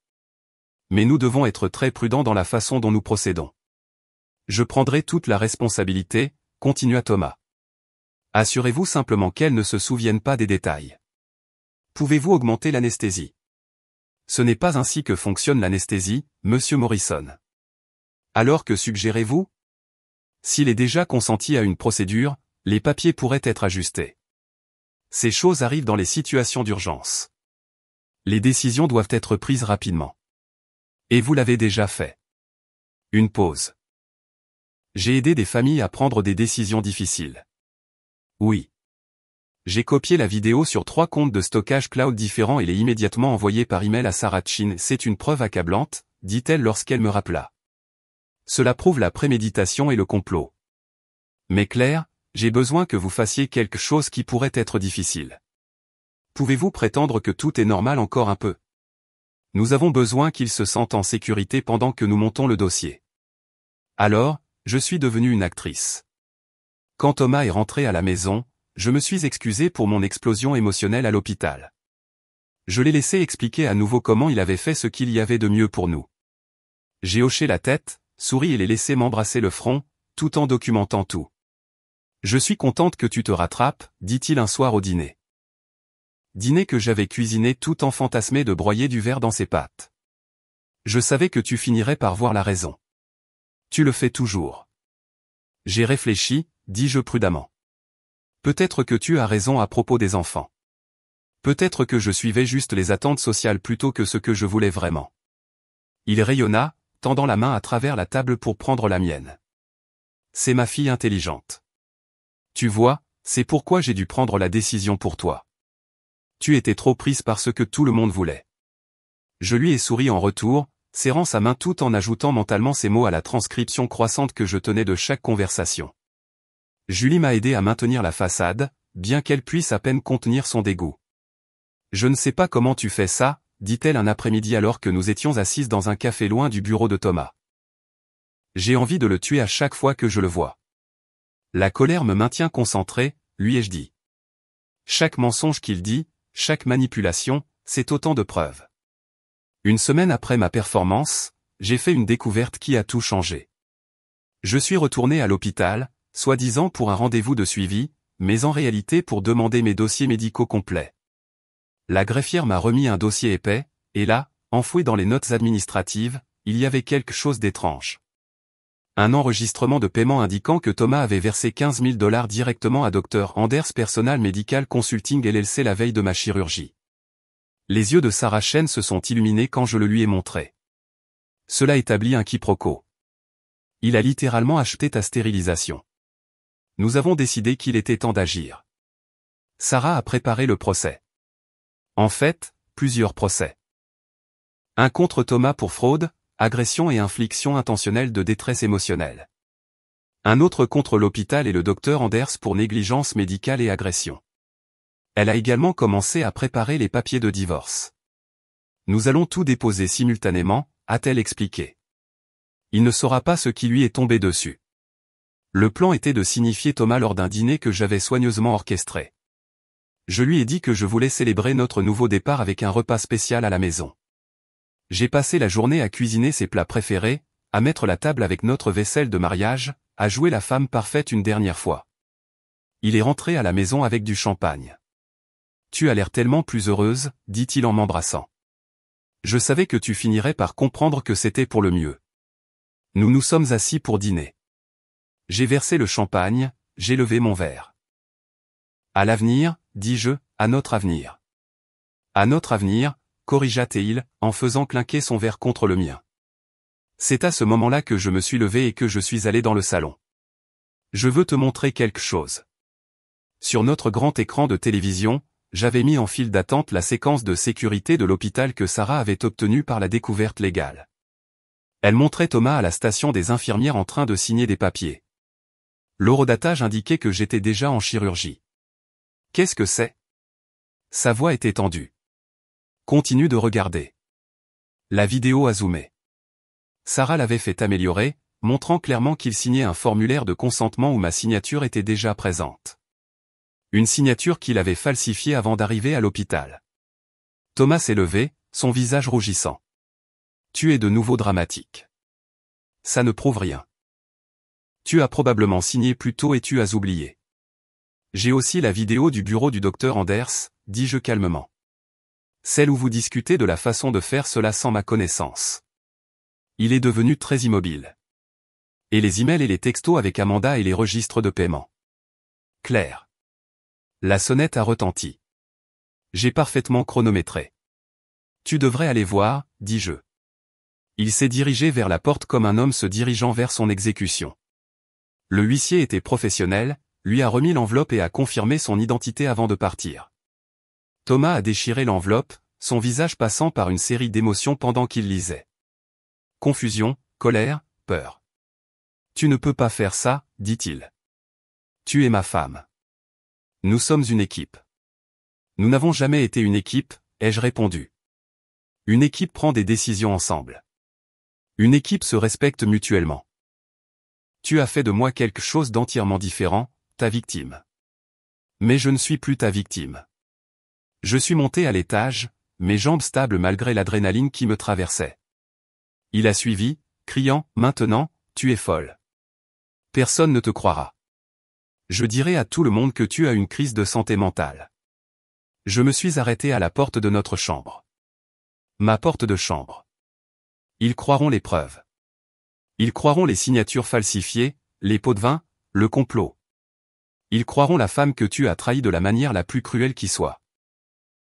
Mais nous devons être très prudents dans la façon dont nous procédons. Je prendrai toute la responsabilité, continua Thomas. Assurez-vous simplement qu'elle ne se souvienne pas des détails. Pouvez-vous augmenter l'anesthésie? Ce n'est pas ainsi que fonctionne l'anesthésie, monsieur Morrison. Alors que suggérez-vous? S'il est déjà consenti à une procédure, les papiers pourraient être ajustés. Ces choses arrivent dans les situations d'urgence. Les décisions doivent être prises rapidement. Et vous l'avez déjà fait. Une pause. J'ai aidé des familles à prendre des décisions difficiles. Oui. J'ai copié la vidéo sur 3 comptes de stockage cloud différents et l'ai immédiatement envoyée par email à Sarah Chin. C'est une preuve accablante, dit-elle lorsqu'elle me rappela. Cela prouve la préméditation et le complot. Mais Claire, j'ai besoin que vous fassiez quelque chose qui pourrait être difficile. Pouvez-vous prétendre que tout est normal encore un peu? Nous avons besoin qu'ils se sentent en sécurité pendant que nous montons le dossier. Alors, je suis devenue une actrice. Quand Thomas est rentré à la maison, je me suis excusé pour mon explosion émotionnelle à l'hôpital. Je l'ai laissé expliquer à nouveau comment il avait fait ce qu'il y avait de mieux pour nous. J'ai hoché la tête, souri et l'ai laissé m'embrasser le front, tout en documentant tout. Je suis contente que tu te rattrapes, dit-il un soir au dîner. Dîner que j'avais cuisiné tout en fantasmé de broyer du verre dans ses pâtes. Je savais que tu finirais par voir la raison. Tu le fais toujours. J'ai réfléchi, dis-je prudemment. Peut-être que tu as raison à propos des enfants. Peut-être que je suivais juste les attentes sociales plutôt que ce que je voulais vraiment. Il rayonna, tendant la main à travers la table pour prendre la mienne. C'est ma fille intelligente. Tu vois, c'est pourquoi j'ai dû prendre la décision pour toi. Tu étais trop prise par ce que tout le monde voulait. Je lui ai souri en retour, serrant sa main tout en ajoutant mentalement ces mots à la transcription croissante que je tenais de chaque conversation. Julie m'a aidé à maintenir la façade, bien qu'elle puisse à peine contenir son dégoût. Je ne sais pas comment tu fais ça, dit-elle un après-midi alors que nous étions assises dans un café loin du bureau de Thomas. J'ai envie de le tuer à chaque fois que je le vois. La colère me maintient concentré, lui ai-je dit. Chaque mensonge qu'il dit, chaque manipulation, c'est autant de preuves. Une semaine après ma performance, j'ai fait une découverte qui a tout changé. Je suis retourné à l'hôpital, soi-disant pour un rendez-vous de suivi, mais en réalité pour demander mes dossiers médicaux complets. La greffière m'a remis un dossier épais, et là, enfoui dans les notes administratives, il y avait quelque chose d'étrange. Un enregistrement de paiement indiquant que Thomas avait versé 15 000 $ directement à Dr. Anders Personal Medical Consulting LLC la veille de ma chirurgie. Les yeux de Sarah Chen se sont illuminés quand je le lui ai montré. Cela établit un quiproquo. Il a littéralement acheté ta stérilisation. Nous avons décidé qu'il était temps d'agir. Sarah a préparé le procès. En fait, plusieurs procès. Un contre Thomas pour fraude, agression et infliction intentionnelle de détresse émotionnelle. Un autre contre l'hôpital et le docteur Anders pour négligence médicale et agression. Elle a également commencé à préparer les papiers de divorce. Nous allons tout déposer simultanément, a-t-elle expliqué. Il ne saura pas ce qui lui est tombé dessus. Le plan était de signifier Thomas lors d'un dîner que j'avais soigneusement orchestré. Je lui ai dit que je voulais célébrer notre nouveau départ avec un repas spécial à la maison. J'ai passé la journée à cuisiner ses plats préférés, à mettre la table avec notre vaisselle de mariage, à jouer la femme parfaite une dernière fois. Il est rentré à la maison avec du champagne. « Tu as l'air tellement plus heureuse, dit-il en m'embrassant. Je savais que tu finirais par comprendre que c'était pour le mieux. Nous nous sommes assis pour dîner. J'ai versé le champagne, j'ai levé mon verre. À l'avenir, dis-je, à notre avenir. À notre avenir, corrigea Théil, en faisant clinquer son verre contre le mien. C'est à ce moment-là que je me suis levé et que je suis allé dans le salon. Je veux te montrer quelque chose. Sur notre grand écran de télévision, j'avais mis en file d'attente la séquence de sécurité de l'hôpital que Sarah avait obtenue par la découverte légale. Elle montrait Thomas à la station des infirmières en train de signer des papiers. L'horodatage indiquait que j'étais déjà en chirurgie. Qu'est-ce que c'est? Sa voix était tendue. Continue de regarder. La vidéo a zoomé. Sarah l'avait fait améliorer, montrant clairement qu'il signait un formulaire de consentement où ma signature était déjà présente. Une signature qu'il avait falsifiée avant d'arriver à l'hôpital. Thomas s'est levé, son visage rougissant. Tu es de nouveau dramatique. Ça ne prouve rien. Tu as probablement signé plus tôt et tu as oublié. J'ai aussi la vidéo du bureau du docteur Anders, dis-je calmement. Celle où vous discutez de la façon de faire cela sans ma connaissance. Il est devenu très immobile. Et les emails et les textos avec Amanda et les registres de paiement. Claire. La sonnette a retenti. J'ai parfaitement chronométré. Tu devrais aller voir, dis-je. Il s'est dirigé vers la porte comme un homme se dirigeant vers son exécution. Le huissier était professionnel, lui a remis l'enveloppe et a confirmé son identité avant de partir. Thomas a déchiré l'enveloppe, son visage passant par une série d'émotions pendant qu'il lisait. Confusion, colère, peur. Tu ne peux pas faire ça, dit-il. Tu es ma femme. Nous sommes une équipe. Nous n'avons jamais été une équipe, ai-je répondu. Une équipe prend des décisions ensemble. Une équipe se respecte mutuellement. Tu as fait de moi quelque chose d'entièrement différent, ta victime. Mais je ne suis plus ta victime. Je suis monté à l'étage, mes jambes stables malgré l'adrénaline qui me traversait. Il a suivi, criant, maintenant, tu es folle. Personne ne te croira. Je dirai à tout le monde que tu as une crise de santé mentale. Je me suis arrêté à la porte de notre chambre. Ma porte de chambre. Ils croiront les preuves. Ils croiront les signatures falsifiées, les pots de vin, le complot. Ils croiront la femme que tu as trahie de la manière la plus cruelle qui soit.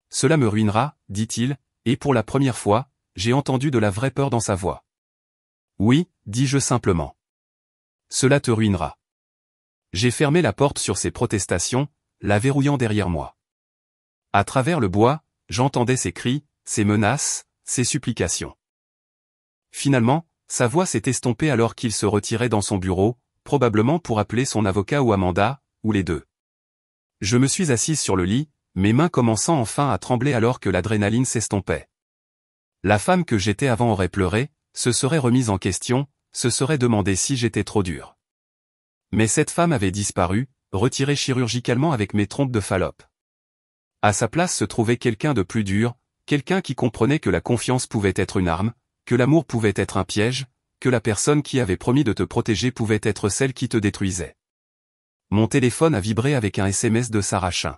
Cela me ruinera, dit-il, et pour la première fois, j'ai entendu de la vraie peur dans sa voix. Oui, dis-je simplement. Cela te ruinera. J'ai fermé la porte sur ces protestations, la verrouillant derrière moi. À travers le bois, j'entendais ses cris, ses menaces, ses supplications. Finalement, sa voix s'est estompée alors qu'il se retirait dans son bureau, probablement pour appeler son avocat ou Amanda, ou les deux. Je me suis assise sur le lit, mes mains commençant enfin à trembler alors que l'adrénaline s'estompait. La femme que j'étais avant aurait pleuré, se serait remise en question, se serait demandé si j'étais trop dur. Mais cette femme avait disparu, retirée chirurgicalement avec mes trompes de Fallope. À sa place se trouvait quelqu'un de plus dur, quelqu'un qui comprenait que la confiance pouvait être une arme, que l'amour pouvait être un piège, que la personne qui avait promis de te protéger pouvait être celle qui te détruisait. Mon téléphone a vibré avec un SMS de Sarah Chin.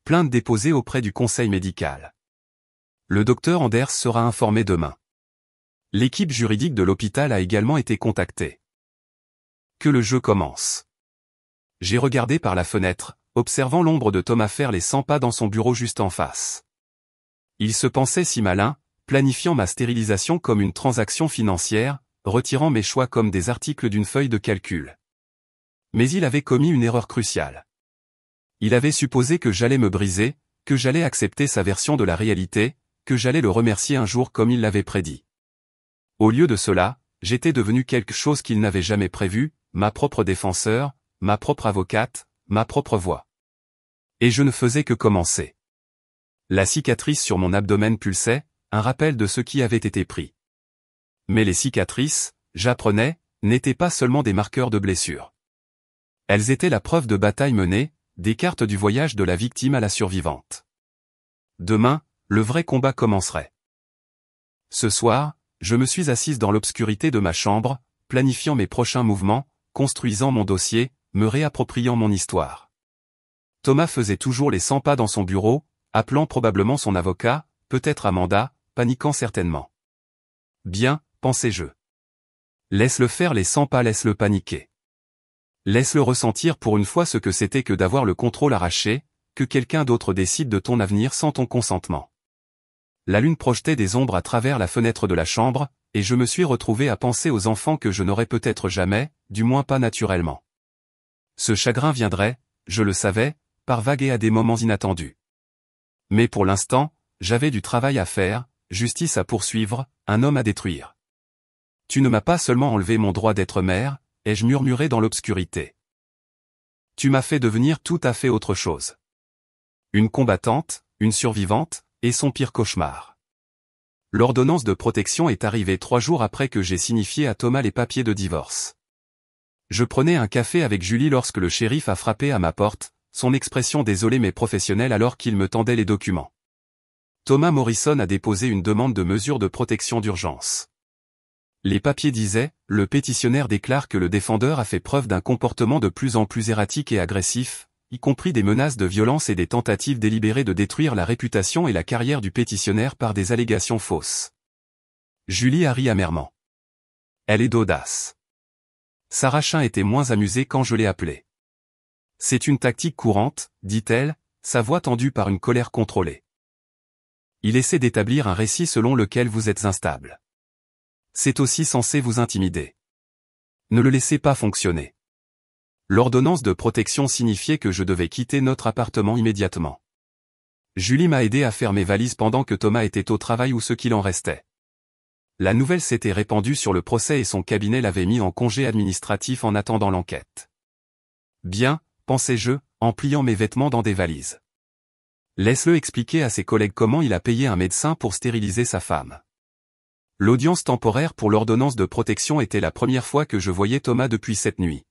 Plainte déposée auprès du conseil médical. Le docteur Anders sera informé demain. L'équipe juridique de l'hôpital a également été contactée. Que le jeu commence. J'ai regardé par la fenêtre, observant l'ombre de Thomas faire les 100 pas dans son bureau juste en face. Il se pensait si malin, planifiant ma stérilisation comme une transaction financière, retirant mes choix comme des articles d'une feuille de calcul. Mais il avait commis une erreur cruciale. Il avait supposé que j'allais me briser, que j'allais accepter sa version de la réalité, que j'allais le remercier un jour comme il l'avait prédit. Au lieu de cela, j'étais devenu quelque chose qu'il n'avait jamais prévu, ma propre défenseur, ma propre avocate, ma propre voix. Et je ne faisais que commencer. La cicatrice sur mon abdomen pulsait, un rappel de ce qui avait été pris. Mais les cicatrices, j'apprenais, n'étaient pas seulement des marqueurs de blessures. Elles étaient la preuve de bataille menée, des cartes du voyage de la victime à la survivante. Demain, le vrai combat commencerait. Ce soir, je me suis assise dans l'obscurité de ma chambre, planifiant mes prochains mouvements, construisant mon dossier, me réappropriant mon histoire. Thomas faisait toujours les 100 pas dans son bureau, appelant probablement son avocat, peut-être Amanda, paniquant certainement. Bien, pensais-je. Laisse-le faire les 100 pas, laisse-le paniquer. Laisse-le ressentir pour une fois ce que c'était que d'avoir le contrôle arraché, que quelqu'un d'autre décide de ton avenir sans ton consentement. La lune projetait des ombres à travers la fenêtre de la chambre, et je me suis retrouvé à penser aux enfants que je n'aurais peut-être jamais, du moins pas naturellement. Ce chagrin viendrait, je le savais, par vagues et à des moments inattendus. Mais pour l'instant, j'avais du travail à faire, justice à poursuivre, un homme à détruire. Tu ne m'as pas seulement enlevé mon droit d'être mère, ai-je murmuré dans l'obscurité. Tu m'as fait devenir tout à fait autre chose. Une combattante, une survivante, et son pire cauchemar. L'ordonnance de protection est arrivée 3 jours après que j'ai signifié à Thomas les papiers de divorce. Je prenais un café avec Julie lorsque le shérif a frappé à ma porte, son expression désolée mais professionnelle alors qu'il me tendait les documents. Thomas Morrison a déposé une demande de mesure de protection d'urgence. Les papiers disaient, le pétitionnaire déclare que le défendeur a fait preuve d'un comportement de plus en plus erratique et agressif, y compris des menaces de violence et des tentatives délibérées de détruire la réputation et la carrière du pétitionnaire par des allégations fausses. Julie a ri amèrement. Elle est d'audace. Sarah Chin était moins amusée quand je l'ai appelée. C'est une tactique courante, dit-elle, sa voix tendue par une colère contrôlée. Il essaie d'établir un récit selon lequel vous êtes instable. C'est aussi censé vous intimider. Ne le laissez pas fonctionner. L'ordonnance de protection signifiait que je devais quitter notre appartement immédiatement. Julie m'a aidé à faire mes valises pendant que Thomas était au travail ou ce qu'il en restait. La nouvelle s'était répandue sur le procès et son cabinet l'avait mis en congé administratif en attendant l'enquête. Bien, pensais-je, en pliant mes vêtements dans des valises. Laisse-le expliquer à ses collègues comment il a payé un médecin pour stériliser sa femme. L'audience temporaire pour l'ordonnance de protection était la première fois que je voyais Thomas depuis cette nuit.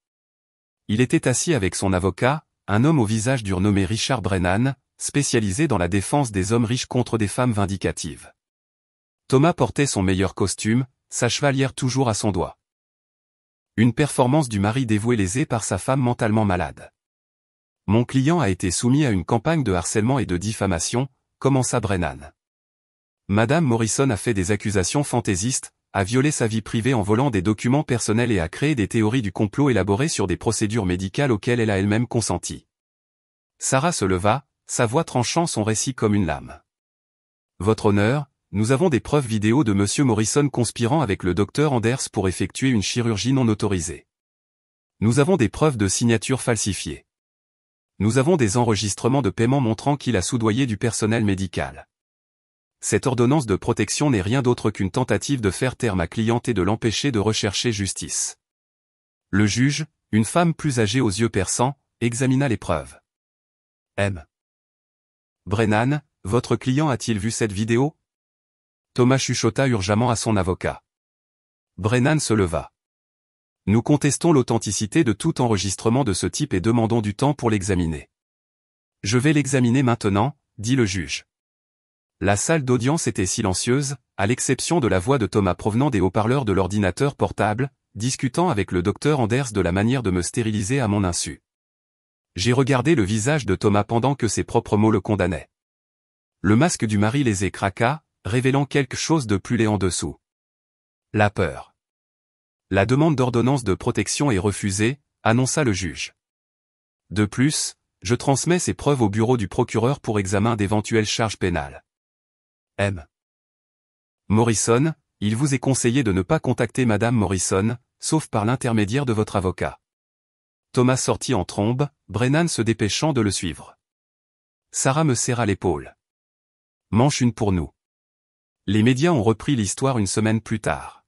Il était assis avec son avocat, un homme au visage dur nommé Richard Brennan, spécialisé dans la défense des hommes riches contre des femmes vindicatives. Thomas portait son meilleur costume, sa chevalière toujours à son doigt. Une performance du mari dévoué lésé par sa femme mentalement malade. Mon client a été soumis à une campagne de harcèlement et de diffamation, commença Brennan. Madame Morrison a fait des accusations fantaisistes, a violé sa vie privée en volant des documents personnels et a créé des théories du complot élaborées sur des procédures médicales auxquelles elle a elle-même consenti. Sarah se leva, sa voix tranchant son récit comme une lame. Votre honneur, nous avons des preuves vidéo de Monsieur Morrison conspirant avec le docteur Anders pour effectuer une chirurgie non autorisée. Nous avons des preuves de signatures falsifiées. Nous avons des enregistrements de paiement montrant qu'il a soudoyé du personnel médical. Cette ordonnance de protection n'est rien d'autre qu'une tentative de faire taire ma cliente et de l'empêcher de rechercher justice. Le juge, une femme plus âgée aux yeux perçants, examina les preuves. M. Brennan, votre client a-t-il vu cette vidéo? Thomas chuchota urgemment à son avocat. Brennan se leva. Nous contestons l'authenticité de tout enregistrement de ce type et demandons du temps pour l'examiner. Je vais l'examiner maintenant, dit le juge. La salle d'audience était silencieuse, à l'exception de la voix de Thomas provenant des haut-parleurs de l'ordinateur portable, discutant avec le docteur Anders de la manière de me stériliser à mon insu. J'ai regardé le visage de Thomas pendant que ses propres mots le condamnaient. Le masque du mari lésé craqua, révélant quelque chose de plus laid en dessous. La peur. La demande d'ordonnance de protection est refusée, annonça le juge. De plus, je transmets ces preuves au bureau du procureur pour examen d'éventuelles charges pénales. M. Morrison, il vous est conseillé de ne pas contacter Madame Morrison, sauf par l'intermédiaire de votre avocat. Thomas sortit en trombe, Brennan se dépêchant de le suivre. Sarah me serra l'épaule. Manche une pour nous. Les médias ont repris l'histoire une semaine plus tard.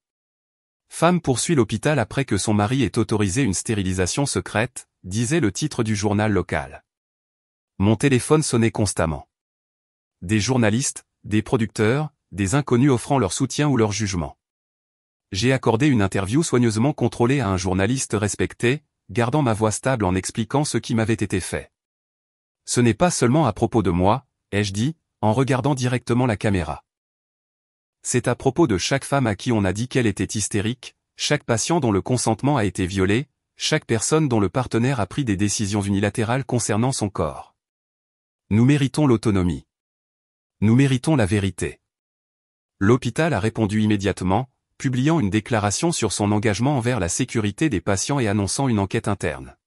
Femme poursuit l'hôpital après que son mari ait autorisé une stérilisation secrète, disait le titre du journal local. Mon téléphone sonnait constamment. Des journalistes, des producteurs, des inconnus offrant leur soutien ou leur jugement. J'ai accordé une interview soigneusement contrôlée à un journaliste respecté, gardant ma voix stable en expliquant ce qui m'avait été fait. Ce n'est pas seulement à propos de moi, ai-je dit, en regardant directement la caméra. C'est à propos de chaque femme à qui on a dit qu'elle était hystérique, chaque patient dont le consentement a été violé, chaque personne dont le partenaire a pris des décisions unilatérales concernant son corps. Nous méritons l'autonomie. Nous méritons la vérité. L'hôpital a répondu immédiatement, publiant une déclaration sur son engagement envers la sécurité des patients et annonçant une enquête interne.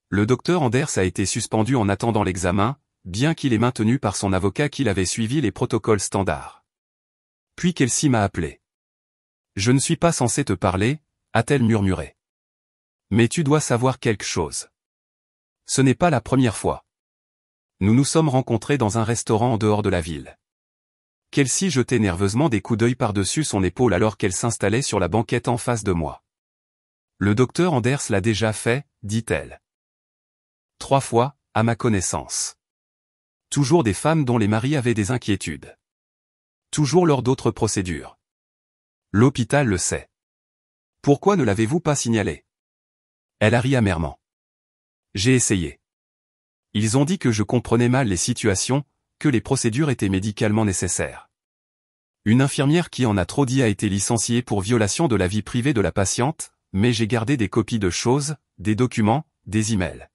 Le docteur Anders a été suspendu en attendant l'examen, bien qu'il ait maintenu par son avocat qu'il avait suivi les protocoles standards. Puis Kelsey m'a appelé. « Je ne suis pas censé te parler », a-t-elle murmuré. « Mais tu dois savoir quelque chose. Ce n'est pas la première fois. Nous nous sommes rencontrés dans un restaurant en dehors de la ville. » Kelsey jetait nerveusement des coups d'œil par-dessus son épaule alors qu'elle s'installait sur la banquette en face de moi. « Le docteur Anders l'a déjà fait, dit-elle. 3 fois, à ma connaissance. Toujours des femmes dont les maris avaient des inquiétudes. Toujours lors d'autres procédures. L'hôpital le sait. Pourquoi ne l'avez-vous pas signalé? Elle a ri amèrement. J'ai essayé. Ils ont dit que je comprenais mal les situations, que les procédures étaient médicalement nécessaires. Une infirmière qui en a trop dit a été licenciée pour violation de la vie privée de la patiente, mais j'ai gardé des copies de choses, des documents, des emails.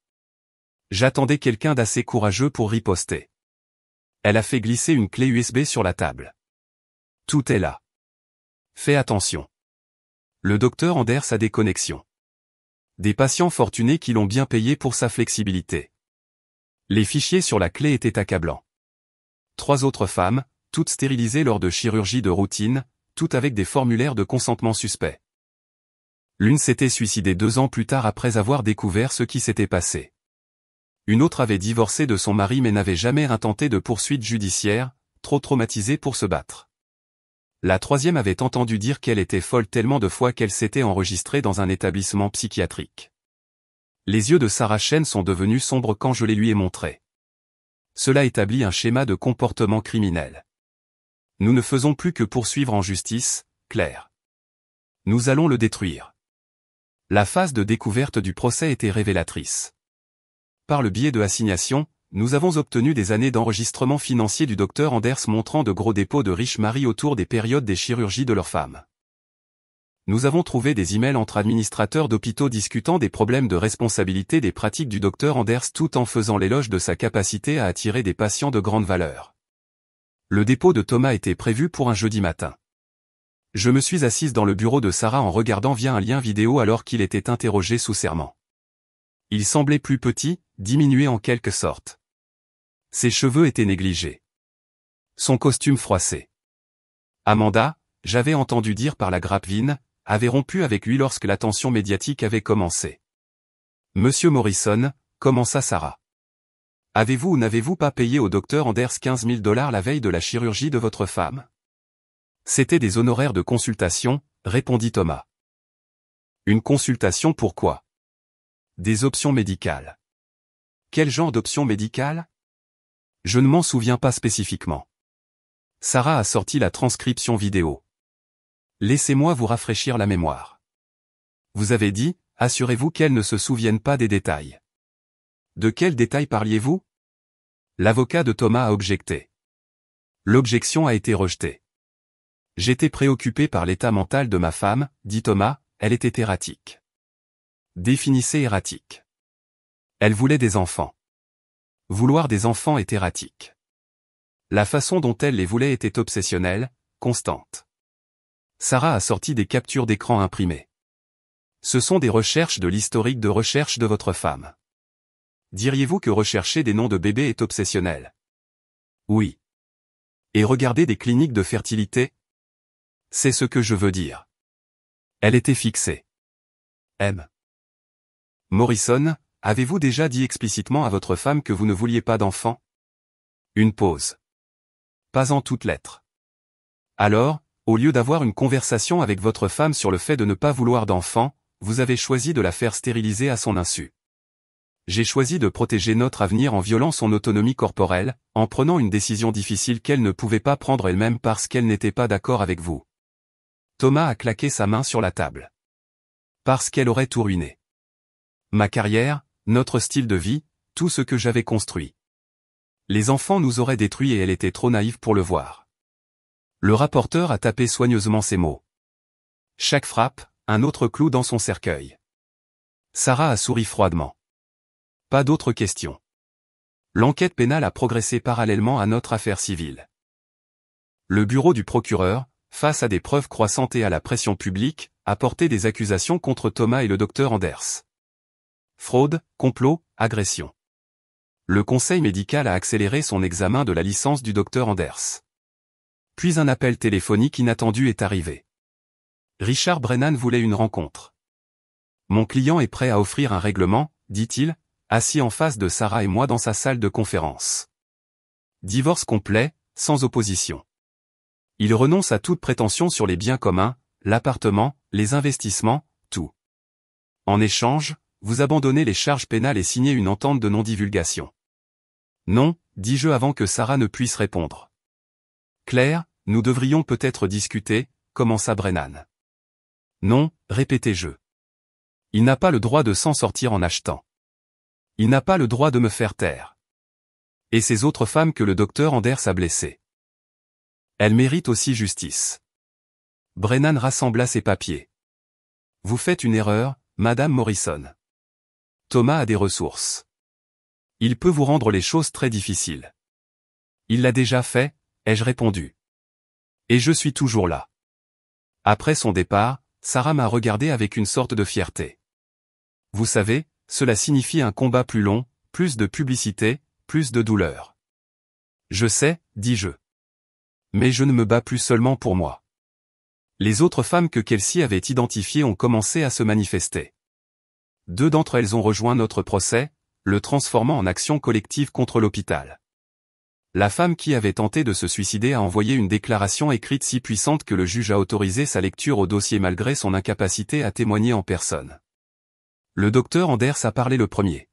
J'attendais quelqu'un d'assez courageux pour riposter. Elle a fait glisser une clé USB sur la table. Tout est là. Fais attention. Le docteur Anders a des connexions. Des patients fortunés qui l'ont bien payé pour sa flexibilité. Les fichiers sur la clé étaient accablants. 3 autres femmes, toutes stérilisées lors de chirurgies de routine, toutes avec des formulaires de consentement suspects. L'une s'était suicidée 2 ans plus tard après avoir découvert ce qui s'était passé. Une autre avait divorcé de son mari mais n'avait jamais intenté de poursuite judiciaire, trop traumatisée pour se battre. La 3e avait entendu dire qu'elle était folle tellement de fois qu'elle s'était enregistrée dans un établissement psychiatrique. Les yeux de Sarah Chen sont devenus sombres quand je les lui ai montrés. Cela établit un schéma de comportement criminel. Nous ne faisons plus que poursuivre en justice, Claire. Nous allons le détruire. La phase de découverte du procès était révélatrice. Par le biais de assignation, nous avons obtenu des années d'enregistrement financier du docteur Anders montrant de gros dépôts de riches maris autour des périodes des chirurgies de leurs femmes. Nous avons trouvé des emails entre administrateurs d'hôpitaux discutant des problèmes de responsabilité des pratiques du docteur Anders tout en faisant l'éloge de sa capacité à attirer des patients de grande valeur. Le dépôt de Thomas était prévu pour un jeudi matin. Je me suis assise dans le bureau de Sarah en regardant via un lien vidéo alors qu'il était interrogé sous serment. Il semblait plus petit, diminué en quelque sorte. Ses cheveux étaient négligés. Son costume froissé. Amanda, j'avais entendu dire par la grappevine, avait rompu avec lui lorsque l'attention médiatique avait commencé. Monsieur Morrison, commença Sarah. Avez-vous ou n'avez-vous pas payé au docteur Anders 15 000 $ la veille de la chirurgie de votre femme? C'était des honoraires de consultation, répondit Thomas. Une consultation pourquoi? Des options médicales. Quel genre d'options médicales? Je ne m'en souviens pas spécifiquement. Sarah a sorti la transcription vidéo. Laissez-moi vous rafraîchir la mémoire. Vous avez dit, assurez-vous qu'elle ne se souvienne pas des détails. De quels détails parliez-vous? L'avocat de Thomas a objecté. L'objection a été rejetée. J'étais préoccupé par l'état mental de ma femme, dit Thomas, elle était erratique. Définissez erratique. Elle voulait des enfants. Vouloir des enfants est erratique. La façon dont elle les voulait était obsessionnelle, constante. Sarah a sorti des captures d'écran imprimées. Ce sont des recherches de l'historique de recherche de votre femme. Diriez-vous que rechercher des noms de bébés est obsessionnel? Oui. Et regarder des cliniques de fertilité? C'est ce que je veux dire. Elle était fixée. M. Morrison, avez-vous déjà dit explicitement à votre femme que vous ne vouliez pas d'enfant? Une pause. Pas en toutes lettres. Alors, au lieu d'avoir une conversation avec votre femme sur le fait de ne pas vouloir d'enfant, vous avez choisi de la faire stériliser à son insu. J'ai choisi de protéger notre avenir en violant son autonomie corporelle, en prenant une décision difficile qu'elle ne pouvait pas prendre elle-même parce qu'elle n'était pas d'accord avec vous. Thomas a claqué sa main sur la table. Parce qu'elle aurait tout ruiné. Ma carrière, notre style de vie, tout ce que j'avais construit. Les enfants nous auraient détruits et elle était trop naïve pour le voir. Le rapporteur a tapé soigneusement ces mots. Chaque frappe, un autre clou dans son cercueil. Sarah a souri froidement. Pas d'autres questions. L'enquête pénale a progressé parallèlement à notre affaire civile. Le bureau du procureur, face à des preuves croissantes et à la pression publique, a porté des accusations contre Thomas et le docteur Anders. Fraude, complot, agression. Le conseil médical a accéléré son examen de la licence du docteur Anders. Puis un appel téléphonique inattendu est arrivé. Richard Brennan voulait une rencontre. Mon client est prêt à offrir un règlement, dit-il, assis en face de Sarah et moi dans sa salle de conférence. Divorce complet, sans opposition. Il renonce à toute prétention sur les biens communs, l'appartement, les investissements, tout. En échange, vous abandonnez les charges pénales et signez une entente de non-divulgation. Non, dis-je avant que Sarah ne puisse répondre. Claire, nous devrions peut-être discuter, commença Brennan. Non, répétai-je. Il n'a pas le droit de s'en sortir en achetant. Il n'a pas le droit de me faire taire. Et ces autres femmes que le docteur Anders a blessées. Elles méritent aussi justice. Brennan rassembla ses papiers. Vous faites une erreur, Madame Morrison. Thomas a des ressources. Il peut vous rendre les choses très difficiles. Il l'a déjà fait, ai-je répondu. Et je suis toujours là. Après son départ, Sarah m'a regardé avec une sorte de fierté. Vous savez, cela signifie un combat plus long, plus de publicité, plus de douleur. Je sais, dis-je. Mais je ne me bats plus seulement pour moi. Les autres femmes que Kelsey avait identifiées ont commencé à se manifester. 2 d'entre elles ont rejoint notre procès, le transformant en action collective contre l'hôpital. La femme qui avait tenté de se suicider a envoyé une déclaration écrite si puissante que le juge a autorisé sa lecture au dossier malgré son incapacité à témoigner en personne. Le docteur Anders a parlé le premier.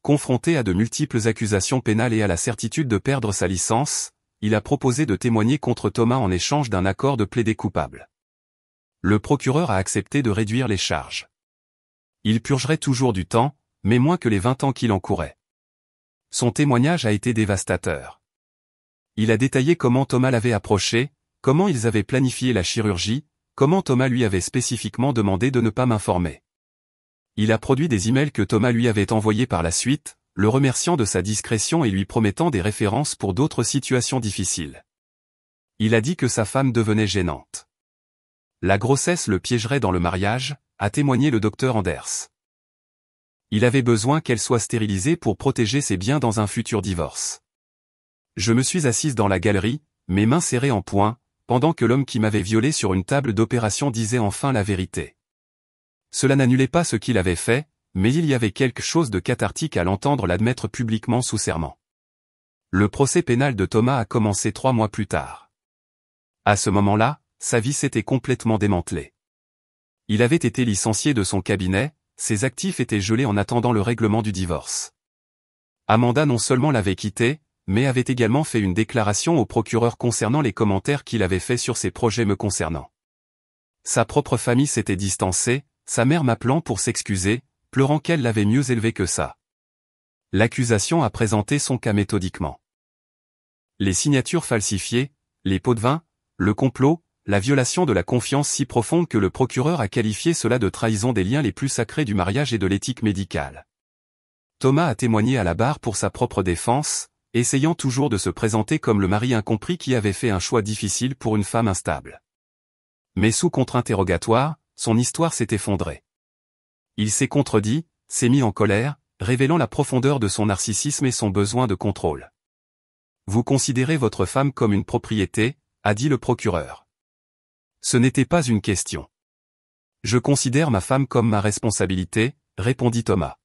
Confronté à de multiples accusations pénales et à la certitude de perdre sa licence, il a proposé de témoigner contre Thomas en échange d'un accord de plaider coupable. Le procureur a accepté de réduire les charges. Il purgerait toujours du temps, mais moins que les 20 ans qu'il encourait. Son témoignage a été dévastateur. Il a détaillé comment Thomas l'avait approché, comment ils avaient planifié la chirurgie, comment Thomas lui avait spécifiquement demandé de ne pas m'informer. Il a produit des emails que Thomas lui avait envoyés par la suite, le remerciant de sa discrétion et lui promettant des références pour d'autres situations difficiles. Il a dit que sa femme devenait gênante. La grossesse le piégerait dans le mariage, a témoigné le docteur Anders. Il avait besoin qu'elle soit stérilisée pour protéger ses biens dans un futur divorce. Je me suis assise dans la galerie, mes mains serrées en poing, pendant que l'homme qui m'avait violée sur une table d'opération disait enfin la vérité. Cela n'annulait pas ce qu'il avait fait, mais il y avait quelque chose de cathartique à l'entendre l'admettre publiquement sous serment. Le procès pénal de Thomas a commencé 3 mois plus tard. À ce moment-là, sa vie s'était complètement démantelée. Il avait été licencié de son cabinet, ses actifs étaient gelés en attendant le règlement du divorce. Amanda non seulement l'avait quitté, mais avait également fait une déclaration au procureur concernant les commentaires qu'il avait faits sur ses projets me concernant. Sa propre famille s'était distancée, sa mère m'appelant pour s'excuser, pleurant qu'elle l'avait mieux élevé que ça. L'accusation a présenté son cas méthodiquement. Les signatures falsifiées, les pots de vin, le complot, la violation de la confiance si profonde que le procureur a qualifié cela de trahison des liens les plus sacrés du mariage et de l'éthique médicale. Thomas a témoigné à la barre pour sa propre défense, essayant toujours de se présenter comme le mari incompris qui avait fait un choix difficile pour une femme instable. Mais sous contre-interrogatoire, son histoire s'est effondrée. Il s'est contredit, s'est mis en colère, révélant la profondeur de son narcissisme et son besoin de contrôle. « Vous considérez votre femme comme une propriété », a dit le procureur. « Ce n'était pas une question. Je considère ma femme comme ma responsabilité, répondit Thomas.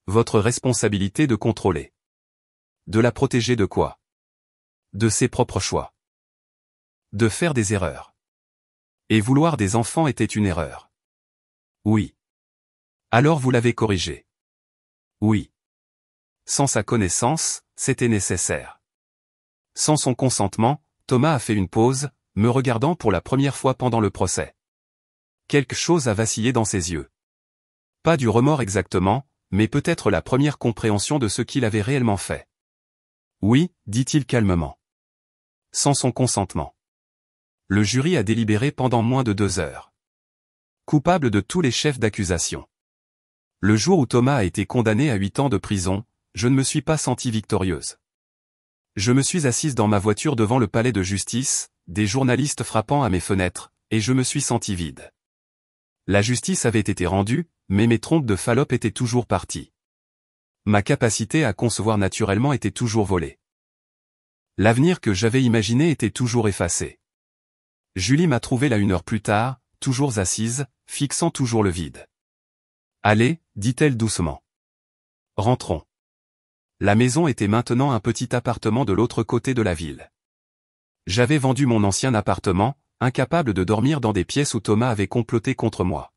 Votre responsabilité de contrôler. De la protéger de quoi? De ses propres choix. De faire des erreurs. Et vouloir des enfants était une erreur. Oui. Alors vous l'avez corrigé. Oui. Sans sa connaissance, c'était nécessaire. Sans son consentement, Thomas a fait une pause, me regardant pour la première fois pendant le procès. Quelque chose a vacillé dans ses yeux. Pas du remords exactement, mais peut-être la première compréhension de ce qu'il avait réellement fait. Oui, dit-il calmement. Sans son consentement. Le jury a délibéré pendant moins de 2 heures. Coupable de tous les chefs d'accusation. Le jour où Thomas a été condamné à 8 ans de prison, je ne me suis pas sentie victorieuse. Je me suis assise dans ma voiture devant le palais de justice, des journalistes frappant à mes fenêtres, et je me suis sentie vide. La justice avait été rendue, mais mes trompes de Fallope étaient toujours parties. Ma capacité à concevoir naturellement était toujours volée. L'avenir que j'avais imaginé était toujours effacé. Julie m'a trouvé là 1 heure plus tard, toujours assise, fixant toujours le vide. « Allez, dit-elle doucement. Rentrons. » La maison était maintenant un petit appartement de l'autre côté de la ville. J'avais vendu mon ancien appartement, incapable de dormir dans des pièces où Thomas avait comploté contre moi.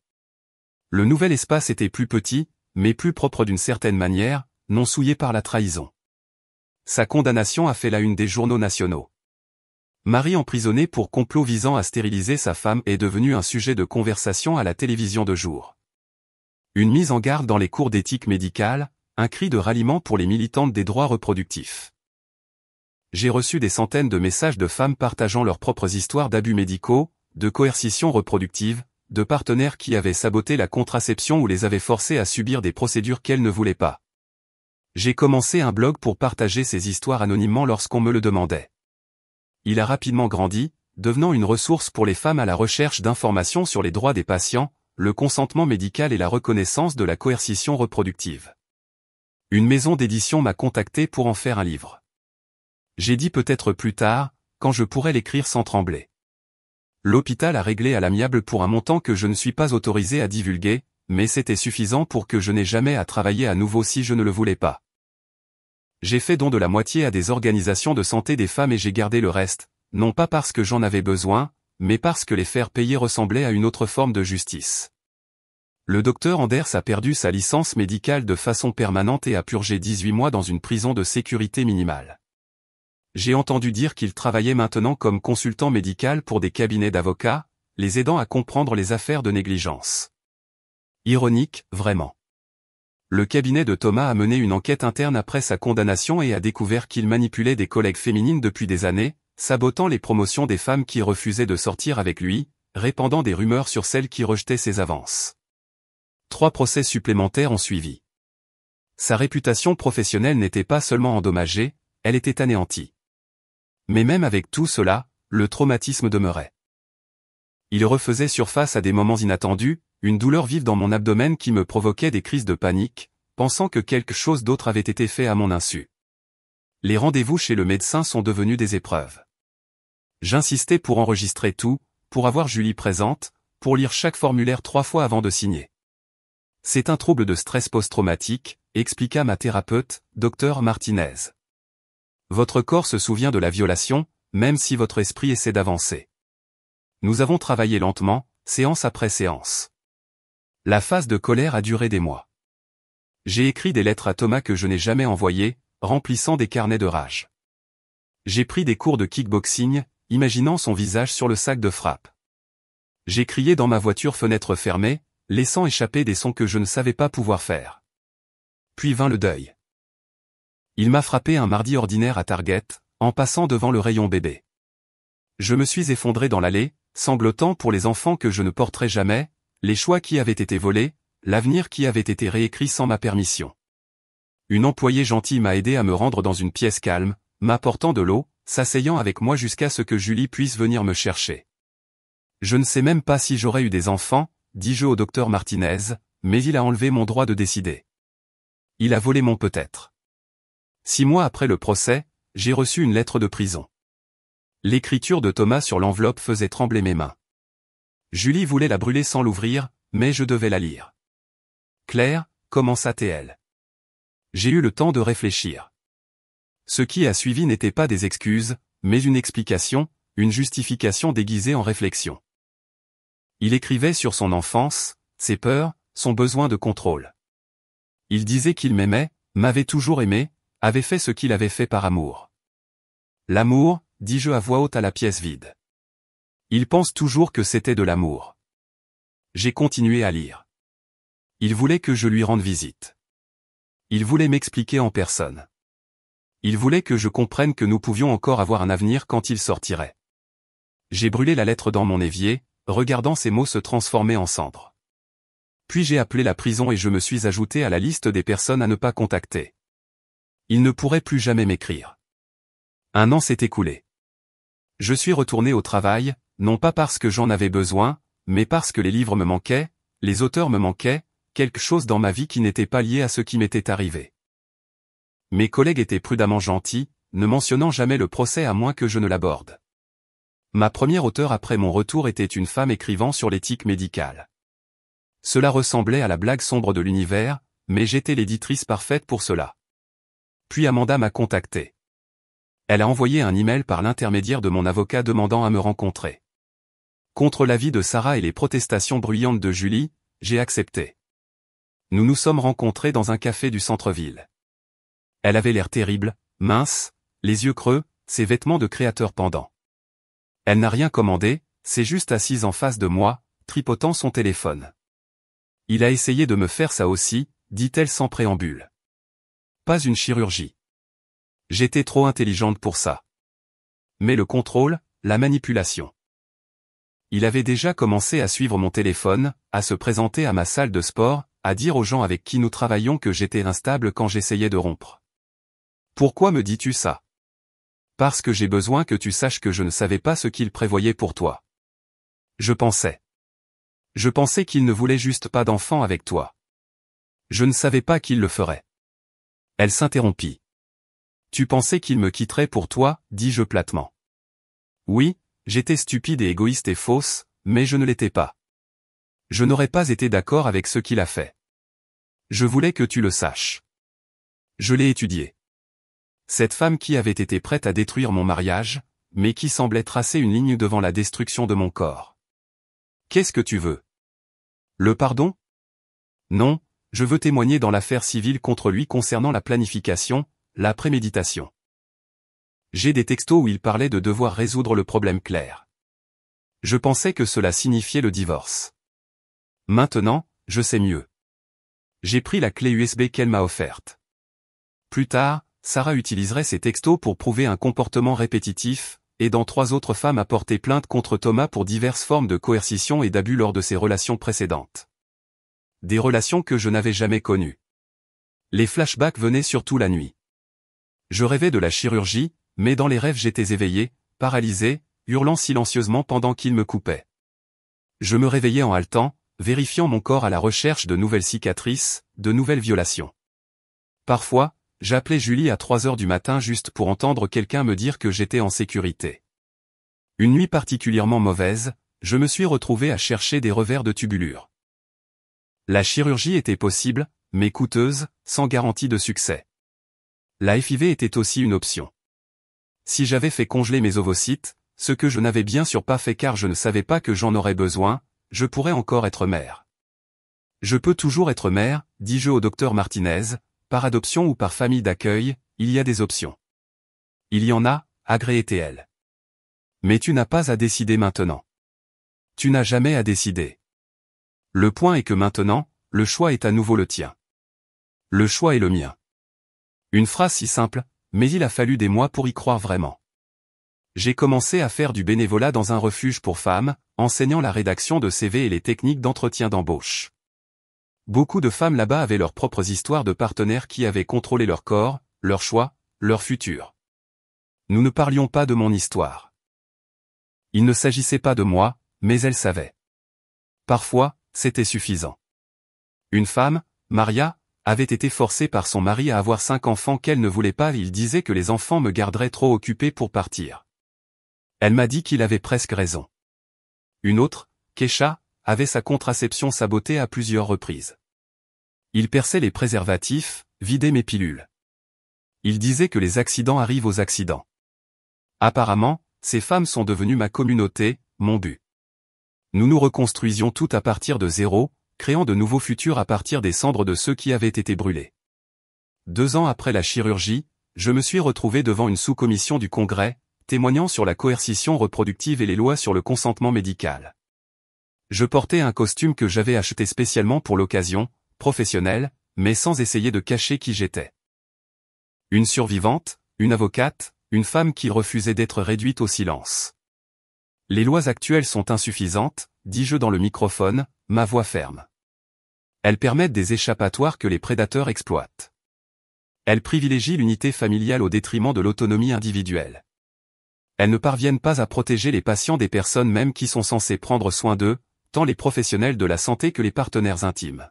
Le nouvel espace était plus petit, mais plus propre d'une certaine manière, non souillé par la trahison. Sa condamnation a fait la une des journaux nationaux. Mari emprisonné pour complot visant à stériliser sa femme est devenu un sujet de conversation à la télévision de jour. Une mise en garde dans les cours d'éthique médicale, un cri de ralliement pour les militantes des droits reproductifs. J'ai reçu des centaines de messages de femmes partageant leurs propres histoires d'abus médicaux, de coercition reproductive, de partenaires qui avaient saboté la contraception ou les avaient forcées à subir des procédures qu'elles ne voulaient pas. J'ai commencé un blog pour partager ces histoires anonymement lorsqu'on me le demandait. Il a rapidement grandi, devenant une ressource pour les femmes à la recherche d'informations sur les droits des patients, le consentement médical et la reconnaissance de la coercition reproductive. Une maison d'édition m'a contacté pour en faire un livre. J'ai dit peut-être plus tard, quand je pourrais l'écrire sans trembler. L'hôpital a réglé à l'amiable pour un montant que je ne suis pas autorisé à divulguer, mais c'était suffisant pour que je n'aie jamais à travailler à nouveau si je ne le voulais pas. J'ai fait don de la moitié à des organisations de santé des femmes et j'ai gardé le reste, non pas parce que j'en avais besoin, mais parce que les faire payer ressemblait à une autre forme de justice. Le docteur Anders a perdu sa licence médicale de façon permanente et a purgé 18 mois dans une prison de sécurité minimale. J'ai entendu dire qu'il travaillait maintenant comme consultant médical pour des cabinets d'avocats, les aidant à comprendre les affaires de négligence. Ironique, vraiment. Le cabinet de Thomas a mené une enquête interne après sa condamnation et a découvert qu'il manipulait des collègues féminines depuis des années, sabotant les promotions des femmes qui refusaient de sortir avec lui, répandant des rumeurs sur celles qui rejetaient ses avances. 3 procès supplémentaires ont suivi. Sa réputation professionnelle n'était pas seulement endommagée, elle était anéantie. Mais même avec tout cela, le traumatisme demeurait. Il refaisait surface à des moments inattendus, une douleur vive dans mon abdomen qui me provoquait des crises de panique, pensant que quelque chose d'autre avait été fait à mon insu. Les rendez-vous chez le médecin sont devenus des épreuves. J'insistais pour enregistrer tout, pour avoir Julie présente, pour lire chaque formulaire 3 fois avant de signer. C'est un trouble de stress post-traumatique, expliqua ma thérapeute, Dr Martinez. Votre corps se souvient de la violation, même si votre esprit essaie d'avancer. Nous avons travaillé lentement, séance après séance. La phase de colère a duré des mois. J'ai écrit des lettres à Thomas que je n'ai jamais envoyées, remplissant des carnets de rage. J'ai pris des cours de kickboxing, imaginant son visage sur le sac de frappe. J'ai crié dans ma voiture fenêtre fermée, laissant échapper des sons que je ne savais pas pouvoir faire. Puis vint le deuil. Il m'a frappé un mardi ordinaire à Target, en passant devant le rayon bébé. Je me suis effondré dans l'allée, sanglotant pour les enfants que je ne porterai jamais, les choix qui avaient été volés, l'avenir qui avait été réécrit sans ma permission. Une employée gentille m'a aidé à me rendre dans une pièce calme, m'apportant de l'eau, s'asseyant avec moi jusqu'à ce que Julie puisse venir me chercher. Je ne sais même pas si j'aurais eu des enfants, dis-je au docteur Martinez, mais il a enlevé mon droit de décider. Il a volé mon peut-être. 6 mois après le procès, j'ai reçu une lettre de prison. L'écriture de Thomas sur l'enveloppe faisait trembler mes mains. Julie voulait la brûler sans l'ouvrir, mais je devais la lire. Claire, commença-t-elle. J'ai eu le temps de réfléchir. Ce qui a suivi n'était pas des excuses, mais une explication, une justification déguisée en réflexion. Il écrivait sur son enfance, ses peurs, son besoin de contrôle. Il disait qu'il m'aimait, m'avait toujours aimé, avait fait ce qu'il avait fait par amour. L'amour, dis-je à voix haute à la pièce vide. Il pense toujours que c'était de l'amour. J'ai continué à lire. Il voulait que je lui rende visite. Il voulait m'expliquer en personne. Il voulait que je comprenne que nous pouvions encore avoir un avenir quand il sortirait. J'ai brûlé la lettre dans mon évier, regardant ces mots se transformer en cendres. Puis j'ai appelé la prison et je me suis ajouté à la liste des personnes à ne pas contacter. Il ne pourrait plus jamais m'écrire. 1 an s'est écoulé. Je suis retourné au travail, non pas parce que j'en avais besoin, mais parce que les livres me manquaient, les auteurs me manquaient, quelque chose dans ma vie qui n'était pas lié à ce qui m'était arrivé. Mes collègues étaient prudemment gentils, ne mentionnant jamais le procès à moins que je ne l'aborde. Ma première auteure après mon retour était une femme écrivant sur l'éthique médicale. Cela ressemblait à la blague sombre de l'univers, mais j'étais l'éditrice parfaite pour cela. Puis Amanda m'a contacté. Elle a envoyé un email par l'intermédiaire de mon avocat demandant à me rencontrer. Contre l'avis de Sarah et les protestations bruyantes de Julie, j'ai accepté. Nous nous sommes rencontrés dans un café du centre-ville. Elle avait l'air terrible, mince, les yeux creux, ses vêtements de créateur pendants. Elle n'a rien commandé, c'est juste assise en face de moi, tripotant son téléphone. Il a essayé de me faire ça aussi, dit-elle sans préambule. Pas une chirurgie. J'étais trop intelligente pour ça. Mais le contrôle, la manipulation. Il avait déjà commencé à suivre mon téléphone, à se présenter à ma salle de sport, à dire aux gens avec qui nous travaillions que j'étais instable quand j'essayais de rompre. Pourquoi me dis-tu ça? Parce que j'ai besoin que tu saches que je ne savais pas ce qu'il prévoyait pour toi. Je pensais qu'il ne voulait juste pas d'enfant avec toi. Je ne savais pas qu'il le ferait. Elle s'interrompit. Tu pensais qu'il me quitterait pour toi, dis-je platement. Oui, j'étais stupide et égoïste et fausse, mais je ne l'étais pas. Je n'aurais pas été d'accord avec ce qu'il a fait. Je voulais que tu le saches. Je l'ai étudié. Cette femme qui avait été prête à détruire mon mariage, mais qui semblait tracer une ligne devant la destruction de mon corps. Qu'est-ce que tu veux? Le pardon? Non, je veux témoigner dans l'affaire civile contre lui concernant la planification, la préméditation. J'ai des textos où il parlait de devoir résoudre le problème clair. Je pensais que cela signifiait le divorce. Maintenant, je sais mieux. J'ai pris la clé USB qu'elle m'a offerte. Plus tard, Sarah utiliserait ces textos pour prouver un comportement répétitif, aidant 3 autres femmes à porter plainte contre Thomas pour diverses formes de coercition et d'abus lors de ses relations précédentes. Des relations que je n'avais jamais connues. Les flashbacks venaient surtout la nuit. Je rêvais de la chirurgie, mais dans les rêves j'étais éveillé, paralysé, hurlant silencieusement pendant qu'il me coupait. Je me réveillais en haletant, vérifiant mon corps à la recherche de nouvelles cicatrices, de nouvelles violations. Parfois, j'appelais Julie à 3 heures du matin juste pour entendre quelqu'un me dire que j'étais en sécurité. Une nuit particulièrement mauvaise, je me suis retrouvé à chercher des revers de tubulure. La chirurgie était possible, mais coûteuse, sans garantie de succès. La FIV était aussi une option. Si j'avais fait congeler mes ovocytes, ce que je n'avais bien sûr pas fait car je ne savais pas que j'en aurais besoin, je pourrais encore être mère. Je peux toujours être mère, dis-je au docteur Martinez, par adoption ou par famille d'accueil, il y a des options. Il y en a, agréait-elle. Mais tu n'as pas à décider maintenant. Tu n'as jamais à décider. Le point est que maintenant, le choix est à nouveau le tien. Le choix est le mien. Une phrase si simple, mais il a fallu des mois pour y croire vraiment. J'ai commencé à faire du bénévolat dans un refuge pour femmes, enseignant la rédaction de CV et les techniques d'entretien d'embauche. Beaucoup de femmes là-bas avaient leurs propres histoires de partenaires qui avaient contrôlé leur corps, leur choix, leur futur. Nous ne parlions pas de mon histoire. Il ne s'agissait pas de moi, mais elles savaient. Parfois, c'était suffisant. Une femme, Maria, avait été forcée par son mari à avoir 5 enfants qu'elle ne voulait pas et il disait que les enfants me garderaient trop occupée pour partir. Elle m'a dit qu'il avait presque raison. Une autre, Kesha, avait sa contraception sabotée à plusieurs reprises. Il perçait les préservatifs, vidait mes pilules. Il disait que les accidents arrivent aux accidents. Apparemment, ces femmes sont devenues ma communauté, mon but. Nous nous reconstruisions tout à partir de zéro, créant de nouveaux futurs à partir des cendres de ceux qui avaient été brûlés. 2 ans après la chirurgie, je me suis retrouvé devant une sous-commission du Congrès, témoignant sur la coercition reproductive et les lois sur le consentement médical. Je portais un costume que j'avais acheté spécialement pour l'occasion, professionnel, mais sans essayer de cacher qui j'étais. Une survivante, une avocate, une femme qui refusait d'être réduite au silence. Les lois actuelles sont insuffisantes, dis-je dans le microphone, ma voix ferme. Elles permettent des échappatoires que les prédateurs exploitent. Elles privilégient l'unité familiale au détriment de l'autonomie individuelle. Elles ne parviennent pas à protéger les patients des personnes même qui sont censées prendre soin d'eux, tant les professionnels de la santé que les partenaires intimes.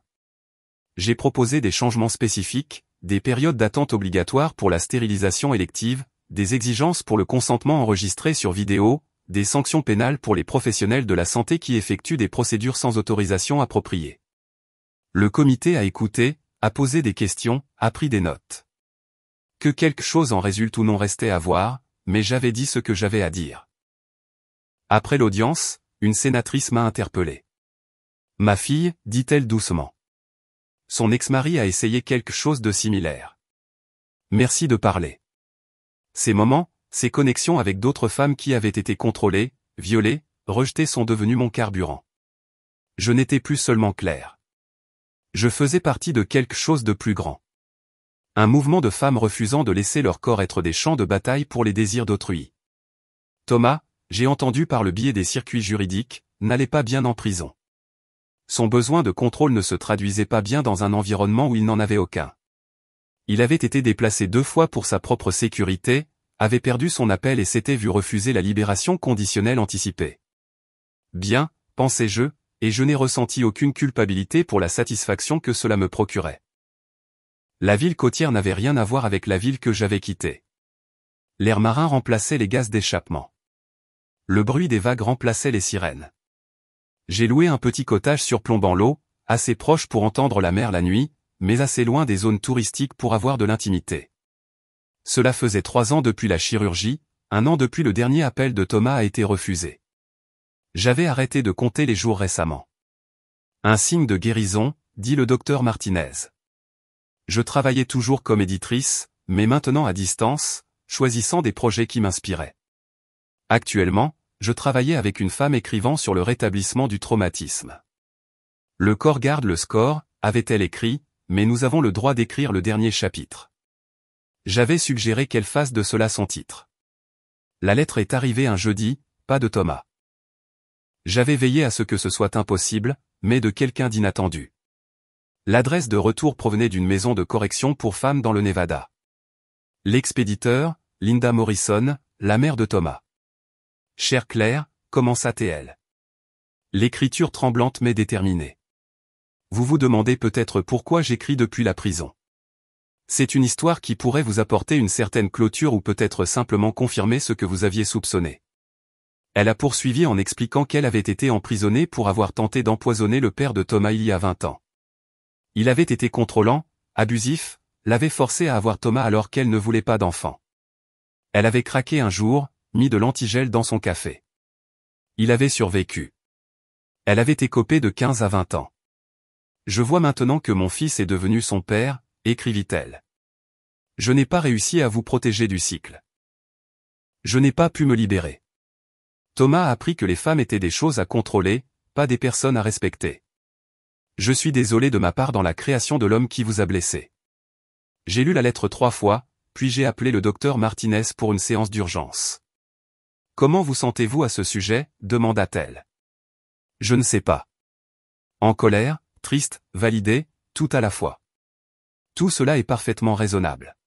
J'ai proposé des changements spécifiques, des périodes d'attente obligatoires pour la stérilisation élective, des exigences pour le consentement enregistré sur vidéo, des sanctions pénales pour les professionnels de la santé qui effectuent des procédures sans autorisation appropriée. Le comité a écouté, a posé des questions, a pris des notes. Que quelque chose en résulte ou non restait à voir, mais j'avais dit ce que j'avais à dire. Après l'audience, une sénatrice m'a interpellé. Ma fille, dit-elle doucement. Son ex-mari a essayé quelque chose de similaire. Merci de parler. Ces moments, ces connexions avec d'autres femmes qui avaient été contrôlées, violées, rejetées sont devenues mon carburant. Je n'étais plus seulement Claire. Je faisais partie de quelque chose de plus grand. Un mouvement de femmes refusant de laisser leur corps être des champs de bataille pour les désirs d'autrui. Thomas, j'ai entendu par le biais des circuits juridiques, n'allait pas bien en prison. Son besoin de contrôle ne se traduisait pas bien dans un environnement où il n'en avait aucun. Il avait été déplacé 2 fois pour sa propre sécurité, avait perdu son appel et s'était vu refuser la libération conditionnelle anticipée. Bien, pensais-je, et je n'ai ressenti aucune culpabilité pour la satisfaction que cela me procurait. La ville côtière n'avait rien à voir avec la ville que j'avais quittée. L'air marin remplaçait les gaz d'échappement. Le bruit des vagues remplaçait les sirènes. J'ai loué un petit cottage surplombant l'eau, assez proche pour entendre la mer la nuit, mais assez loin des zones touristiques pour avoir de l'intimité. Cela faisait 3 ans depuis la chirurgie, 1 an depuis le dernier appel de Thomas a été refusé. J'avais arrêté de compter les jours récemment. Un signe de guérison, dit le docteur Martinez. Je travaillais toujours comme éditrice, mais maintenant à distance, choisissant des projets qui m'inspiraient. Actuellement, je travaillais avec une femme écrivant sur le rétablissement du traumatisme. Le corps garde le score, avait-elle écrit, mais nous avons le droit d'écrire le dernier chapitre. J'avais suggéré qu'elle fasse de cela son titre. La lettre est arrivée un jeudi, pas de Thomas. J'avais veillé à ce que ce soit impossible, mais de quelqu'un d'inattendu. L'adresse de retour provenait d'une maison de correction pour femmes dans le Nevada. L'expéditeur, Linda Morrison, la mère de Thomas. Chère Claire, commença-t-elle. L'écriture tremblante mais déterminée. Vous vous demandez peut-être pourquoi j'écris depuis la prison. C'est une histoire qui pourrait vous apporter une certaine clôture ou peut-être simplement confirmer ce que vous aviez soupçonné. Elle a poursuivi en expliquant qu'elle avait été emprisonnée pour avoir tenté d'empoisonner le père de Thomas il y a 20 ans. Il avait été contrôlant, abusif, l'avait forcé à avoir Thomas alors qu'elle ne voulait pas d'enfant. Elle avait craqué un jour, mis de l'antigel dans son café. Il avait survécu. Elle avait écopé de 15 à 20 ans. Je vois maintenant que mon fils est devenu son père, écrivit-elle. Je n'ai pas réussi à vous protéger du cycle. Je n'ai pas pu me libérer. Thomas a appris que les femmes étaient des choses à contrôler, pas des personnes à respecter. Je suis désolé de ma part dans la création de l'homme qui vous a blessé. J'ai lu la lettre 3 fois, puis j'ai appelé le docteur Martinez pour une séance d'urgence. « Comment vous sentez-vous à ce sujet ?» demanda-t-elle. « Je ne sais pas. En colère, triste, validé, tout à la fois. Tout cela est parfaitement raisonnable. »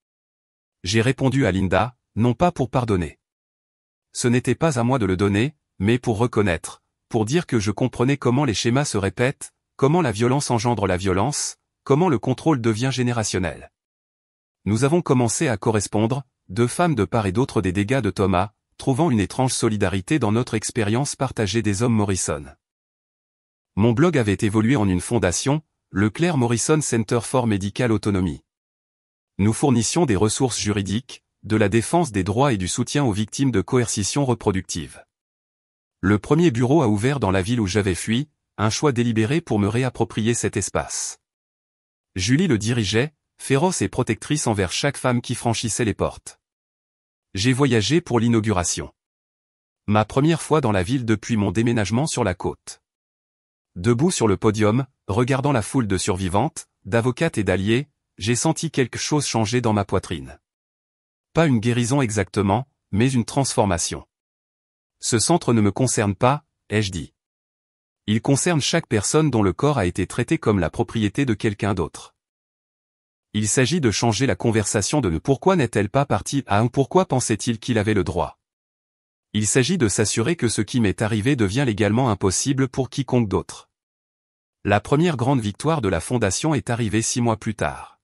J'ai répondu à Linda, non pas pour pardonner. Ce n'était pas à moi de le donner, mais pour reconnaître, pour dire que je comprenais comment les schémas se répètent, comment la violence engendre la violence, comment le contrôle devient générationnel. Nous avons commencé à correspondre, deux femmes de part et d'autre des dégâts de Thomas, trouvant une étrange solidarité dans notre expérience partagée des hommes Morrison. Mon blog avait évolué en une fondation, le Claire Morrison Center for Medical Autonomy. Nous fournissions des ressources juridiques, de la défense des droits et du soutien aux victimes de coercition reproductive. Le premier bureau a ouvert dans la ville où j'avais fui, un choix délibéré pour me réapproprier cet espace. Julie le dirigeait, féroce et protectrice envers chaque femme qui franchissait les portes. J'ai voyagé pour l'inauguration. Ma première fois dans la ville depuis mon déménagement sur la côte. Debout sur le podium, regardant la foule de survivantes, d'avocates et d'alliés, j'ai senti quelque chose changer dans ma poitrine. Pas une guérison exactement, mais une transformation. Ce centre ne me concerne pas, ai-je dit. Il concerne chaque personne dont le corps a été traité comme la propriété de quelqu'un d'autre. Il s'agit de changer la conversation de « pourquoi n'est-elle pas partie » à « pourquoi pensait-il qu'il avait le droit ». Il s'agit de s'assurer que ce qui m'est arrivé devient légalement impossible pour quiconque d'autre. La première grande victoire de la Fondation est arrivée 6 mois plus tard.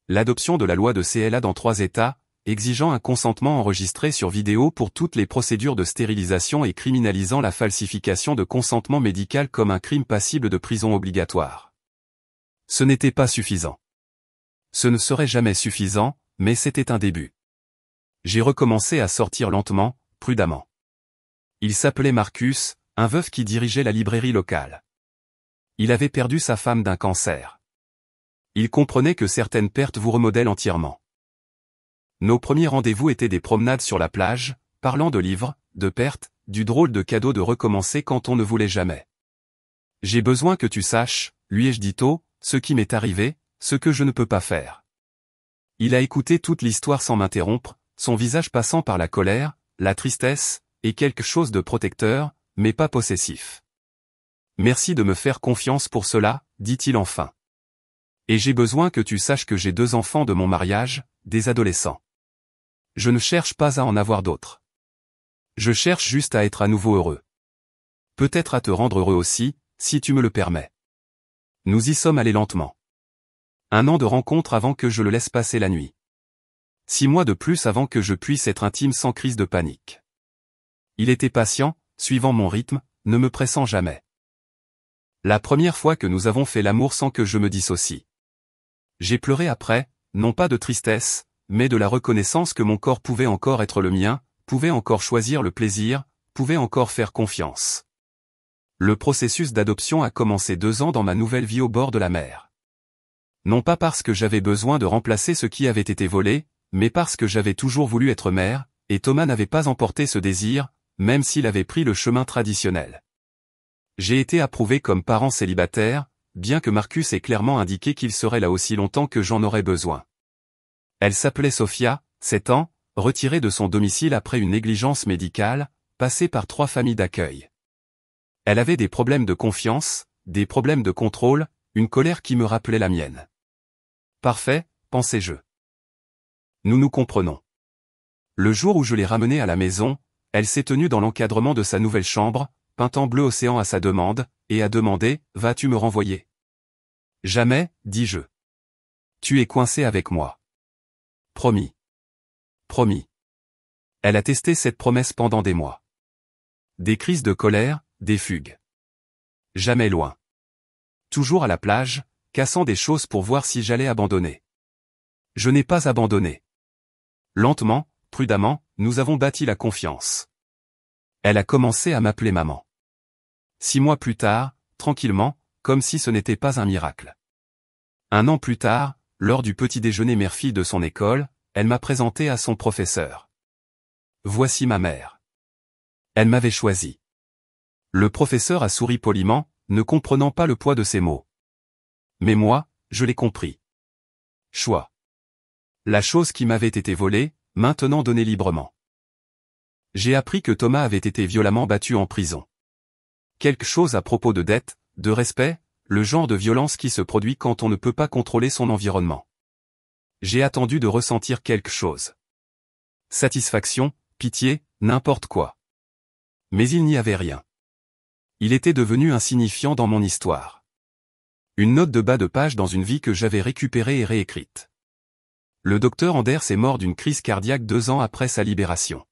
L'adoption de la loi de CLA dans 3 États, exigeant un consentement enregistré sur vidéo pour toutes les procédures de stérilisation et criminalisant la falsification de consentement médical comme un crime passible de prison obligatoire. Ce n'était pas suffisant. Ce ne serait jamais suffisant, mais c'était un début. J'ai recommencé à sortir lentement, prudemment. Il s'appelait Marcus, un veuf qui dirigeait la librairie locale. Il avait perdu sa femme d'un cancer. Il comprenait que certaines pertes vous remodèlent entièrement. Nos premiers rendez-vous étaient des promenades sur la plage, parlant de livres, de pertes, du drôle de cadeau de recommencer quand on ne voulait jamais. J'ai besoin que tu saches, lui ai-je dit tôt, ce qui m'est arrivé, ce que je ne peux pas faire. Il a écouté toute l'histoire sans m'interrompre, son visage passant par la colère, la tristesse, et quelque chose de protecteur, mais pas possessif. Merci de me faire confiance pour cela, dit-il enfin. Et j'ai besoin que tu saches que j'ai 2 enfants de mon mariage, des adolescents. Je ne cherche pas à en avoir d'autres. Je cherche juste à être à nouveau heureux. Peut-être à te rendre heureux aussi, si tu me le permets. Nous y sommes allés lentement. 1 an de rencontre avant que je le laisse passer la nuit. 6 mois de plus avant que je puisse être intime sans crise de panique. Il était patient, suivant mon rythme, ne me pressant jamais. La première fois que nous avons fait l'amour sans que je me dissocie. J'ai pleuré après, non pas de tristesse, mais de la reconnaissance que mon corps pouvait encore être le mien, pouvait encore choisir le plaisir, pouvait encore faire confiance. Le processus d'adoption a commencé 2 ans dans ma nouvelle vie au bord de la mer. Non pas parce que j'avais besoin de remplacer ce qui avait été volé, mais parce que j'avais toujours voulu être mère, et Thomas n'avait pas emporté ce désir, même s'il avait pris le chemin traditionnel. J'ai été approuvé comme parent célibataire, bien que Marcus ait clairement indiqué qu'il serait là aussi longtemps que j'en aurais besoin. Elle s'appelait Sophia, 7 ans, retirée de son domicile après une négligence médicale, passée par 3 familles d'accueil. Elle avait des problèmes de confiance, des problèmes de contrôle, une colère qui me rappelait la mienne. Parfait, pensais-je. Nous nous comprenons. Le jour où je l'ai ramenée à la maison, elle s'est tenue dans l'encadrement de sa nouvelle chambre, peint en bleu océan à sa demande, et a demandé « Vas-tu me renvoyer ?» Jamais, dis-je. Tu es coincé avec moi. Promis. Promis. Elle a testé cette promesse pendant des mois. Des crises de colère, des fugues. Jamais loin. Toujours à la plage, cassant des choses pour voir si j'allais abandonner. Je n'ai pas abandonné. Lentement, prudemment, nous avons bâti la confiance. Elle a commencé à m'appeler maman. 6 mois plus tard, tranquillement, comme si ce n'était pas un miracle. 1 an plus tard, lors du petit déjeuner mère-fille de son école, elle m'a présenté à son professeur. Voici ma mère. Elle m'avait choisi. Le professeur a souri poliment, ne comprenant pas le poids de ses mots. Mais moi, je l'ai compris. Choix. La chose qui m'avait été volée, maintenant donnée librement. J'ai appris que Thomas avait été violemment battu en prison. Quelque chose à propos de dette, de respect, le genre de violence qui se produit quand on ne peut pas contrôler son environnement. J'ai attendu de ressentir quelque chose. Satisfaction, pitié, n'importe quoi. Mais il n'y avait rien. Il était devenu insignifiant dans mon histoire. Une note de bas de page dans une vie que j'avais récupérée et réécrite. Le docteur Anders est mort d'une crise cardiaque 2 ans après sa libération.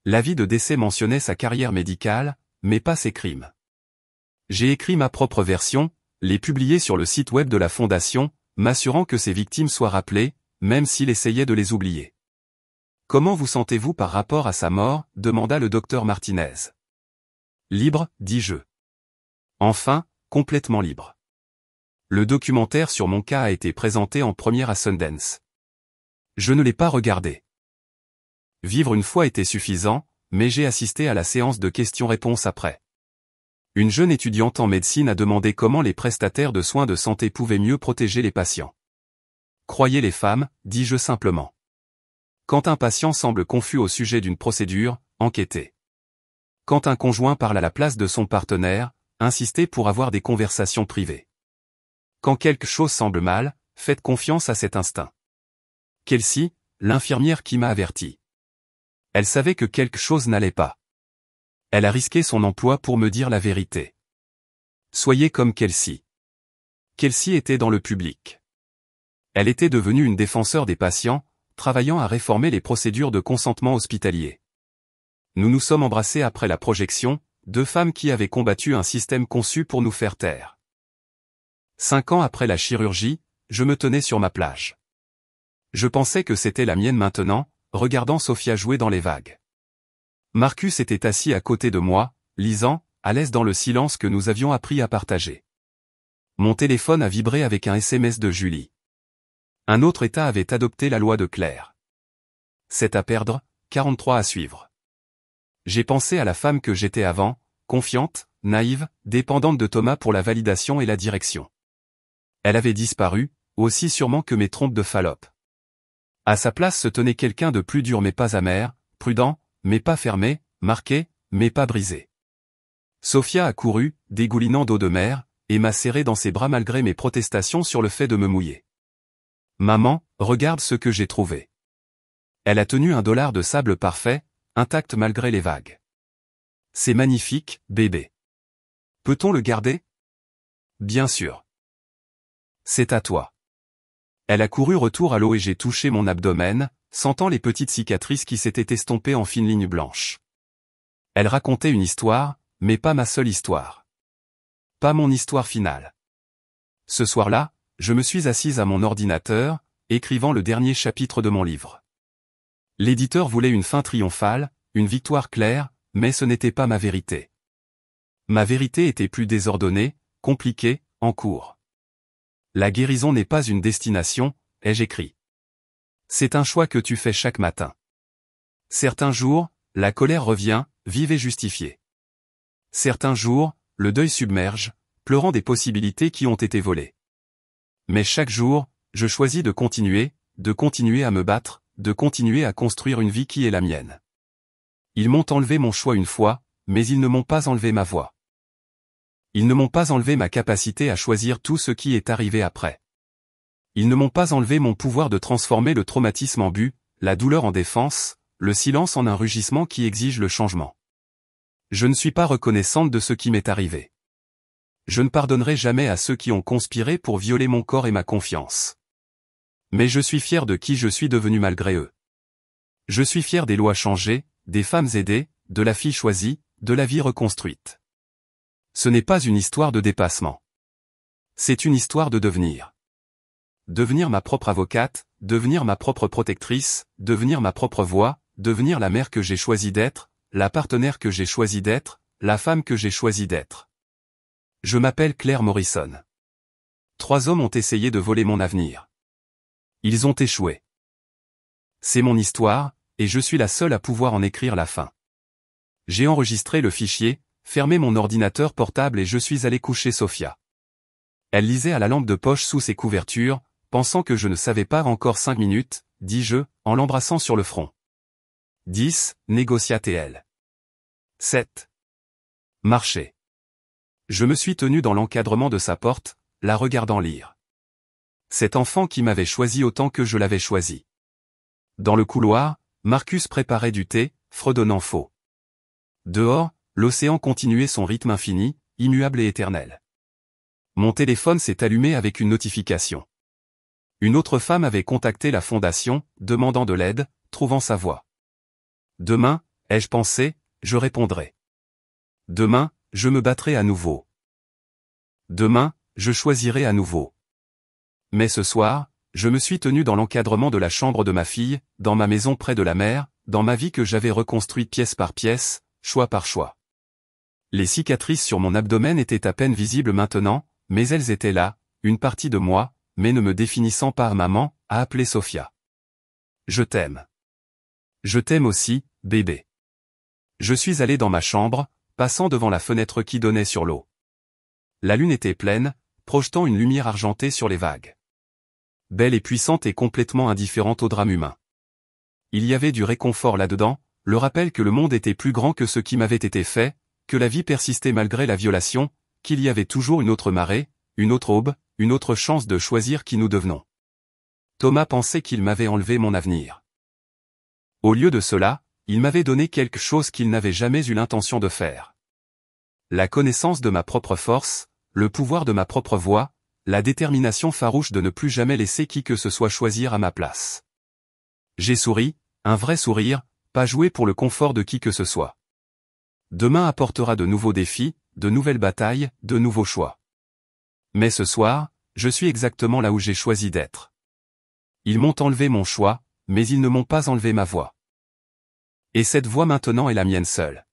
L'avis de décès mentionnait sa carrière médicale, mais pas ses crimes. J'ai écrit ma propre version, l'ai publiée sur le site web de la Fondation, m'assurant que ses victimes soient rappelées, même s'il essayait de les oublier. « Comment vous sentez-vous par rapport à sa mort ?» demanda le docteur Martinez. « Libre, dis-je. Enfin, complètement libre. Le documentaire sur mon cas a été présenté en première à Sundance. Je ne l'ai pas regardé. Vivre une fois était suffisant, mais j'ai assisté à la séance de questions-réponses après. Une jeune étudiante en médecine a demandé comment les prestataires de soins de santé pouvaient mieux protéger les patients. Croyez les femmes, dis-je simplement. Quand un patient semble confus au sujet d'une procédure, enquêtez. Quand un conjoint parle à la place de son partenaire, insistez pour avoir des conversations privées. Quand quelque chose semble mal, faites confiance à cet instinct. Kelsey, l'infirmière qui m'a averti. Elle savait que quelque chose n'allait pas. Elle a risqué son emploi pour me dire la vérité. Soyez comme Kelsey. Kelsey était dans le public. Elle était devenue une défenseur des patients, travaillant à réformer les procédures de consentement hospitalier. Nous nous sommes embrassés après la projection, 2 femmes qui avaient combattu un système conçu pour nous faire taire. 5 ans après la chirurgie, je me tenais sur ma plage. Je pensais que c'était la mienne maintenant, regardant Sophia jouer dans les vagues. Marcus était assis à côté de moi, lisant, à l'aise dans le silence que nous avions appris à partager. Mon téléphone a vibré avec un SMS de Julie. Un autre État avait adopté la loi de Claire. 7 à perdre, 43 à suivre. J'ai pensé à la femme que j'étais avant, confiante, naïve, dépendante de Thomas pour la validation et la direction. Elle avait disparu, aussi sûrement que mes trompes de Fallope. À sa place se tenait quelqu'un de plus dur mais pas amer, prudent, mais pas fermé, marqué, mais pas brisé. Sophia a couru, dégoulinant d'eau de mer, et m'a serré dans ses bras malgré mes protestations sur le fait de me mouiller. Maman, regarde ce que j'ai trouvé. Elle a tenu un dollar de sable parfait, intact malgré les vagues. C'est magnifique, bébé. Peut-on le garder? Bien sûr. C'est à toi. Elle a couru retour à l'eau et j'ai touché mon abdomen, sentant les petites cicatrices qui s'étaient estompées en fines lignes blanches. Elle racontait une histoire, mais pas ma seule histoire. Pas mon histoire finale. Ce soir-là, je me suis assise à mon ordinateur, écrivant le dernier chapitre de mon livre. L'éditeur voulait une fin triomphale, une victoire claire, mais ce n'était pas ma vérité. Ma vérité était plus désordonnée, compliquée, en cours. La guérison n'est pas une destination, ai-je écrit. C'est un choix que tu fais chaque matin. Certains jours, la colère revient, vive et justifiée. Certains jours, le deuil submerge, pleurant des possibilités qui ont été volées. Mais chaque jour, je choisis de continuer à me battre, de continuer à construire une vie qui est la mienne. Ils m'ont enlevé mon choix une fois, mais ils ne m'ont pas enlevé ma voix. Ils ne m'ont pas enlevé ma capacité à choisir tout ce qui est arrivé après. Ils ne m'ont pas enlevé mon pouvoir de transformer le traumatisme en but, la douleur en défense, le silence en un rugissement qui exige le changement. Je ne suis pas reconnaissante de ce qui m'est arrivé. Je ne pardonnerai jamais à ceux qui ont conspiré pour violer mon corps et ma confiance. Mais je suis fier de qui je suis devenu malgré eux. Je suis fier des lois changées, des femmes aidées, de la fille choisie, de la vie reconstruite. Ce n'est pas une histoire de dépassement. C'est une histoire de devenir. Devenir ma propre avocate, devenir ma propre protectrice, devenir ma propre voix, devenir la mère que j'ai choisi d'être, la partenaire que j'ai choisi d'être, la femme que j'ai choisi d'être. Je m'appelle Claire Morrison. 3 hommes ont essayé de voler mon avenir. Ils ont échoué. C'est mon histoire, et je suis la seule à pouvoir en écrire la fin. J'ai enregistré le fichier, fermé mon ordinateur portable et je suis allé coucher Sophia. Elle lisait à la lampe de poche sous ses couvertures, pensant que je ne savais pas encore 5 minutes, dis-je, en l'embrassant sur le front. 10. Négociat-elle. 7. Marcher. Je me suis tenu dans l'encadrement de sa porte, la regardant lire. Cet enfant qui m'avait choisi autant que je l'avais choisi. Dans le couloir, Marcus préparait du thé, fredonnant faux. Dehors, l'océan continuait son rythme infini, immuable et éternel. Mon téléphone s'est allumé avec une notification. Une autre femme avait contacté la fondation, demandant de l'aide, trouvant sa voie. Demain, ai-je pensé, je répondrai. Demain, je me battrai à nouveau. Demain, je choisirai à nouveau. Mais ce soir, je me suis tenu dans l'encadrement de la chambre de ma fille, dans ma maison près de la mer, dans ma vie que j'avais reconstruite pièce par pièce, choix par choix. Les cicatrices sur mon abdomen étaient à peine visibles maintenant, mais elles étaient là, une partie de moi, mais ne me définissant pas maman, a appelé Sophia. Je t'aime. Je t'aime aussi, bébé. Je suis allé dans ma chambre, passant devant la fenêtre qui donnait sur l'eau. La lune était pleine, projetant une lumière argentée sur les vagues. Belle et puissante et complètement indifférente au drame humain. Il y avait du réconfort là-dedans, le rappel que le monde était plus grand que ce qui m'avait été fait, que la vie persistait malgré la violation, qu'il y avait toujours une autre marée, une autre aube, une autre chance de choisir qui nous devenons. Thomas pensait qu'il m'avait enlevé mon avenir. Au lieu de cela, il m'avait donné quelque chose qu'il n'avait jamais eu l'intention de faire. La connaissance de ma propre force, le pouvoir de ma propre voix, la détermination farouche de ne plus jamais laisser qui que ce soit choisir à ma place. J'ai souri, un vrai sourire, pas joué pour le confort de qui que ce soit. Demain apportera de nouveaux défis, de nouvelles batailles, de nouveaux choix. Mais ce soir, je suis exactement là où j'ai choisi d'être. Ils m'ont enlevé mon choix, mais ils ne m'ont pas enlevé ma voix. Et cette voix maintenant est la mienne seule.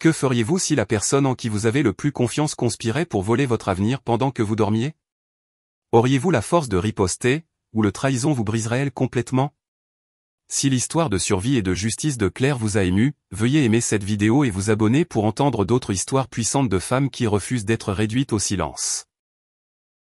Que feriez-vous si la personne en qui vous avez le plus confiance conspirait pour voler votre avenir pendant que vous dormiez? Auriez-vous la force de riposter, ou le trahison vous briserait elle complètement? Si l'histoire de survie et de justice de Claire vous a ému, veuillez aimer cette vidéo et vous abonner pour entendre d'autres histoires puissantes de femmes qui refusent d'être réduites au silence.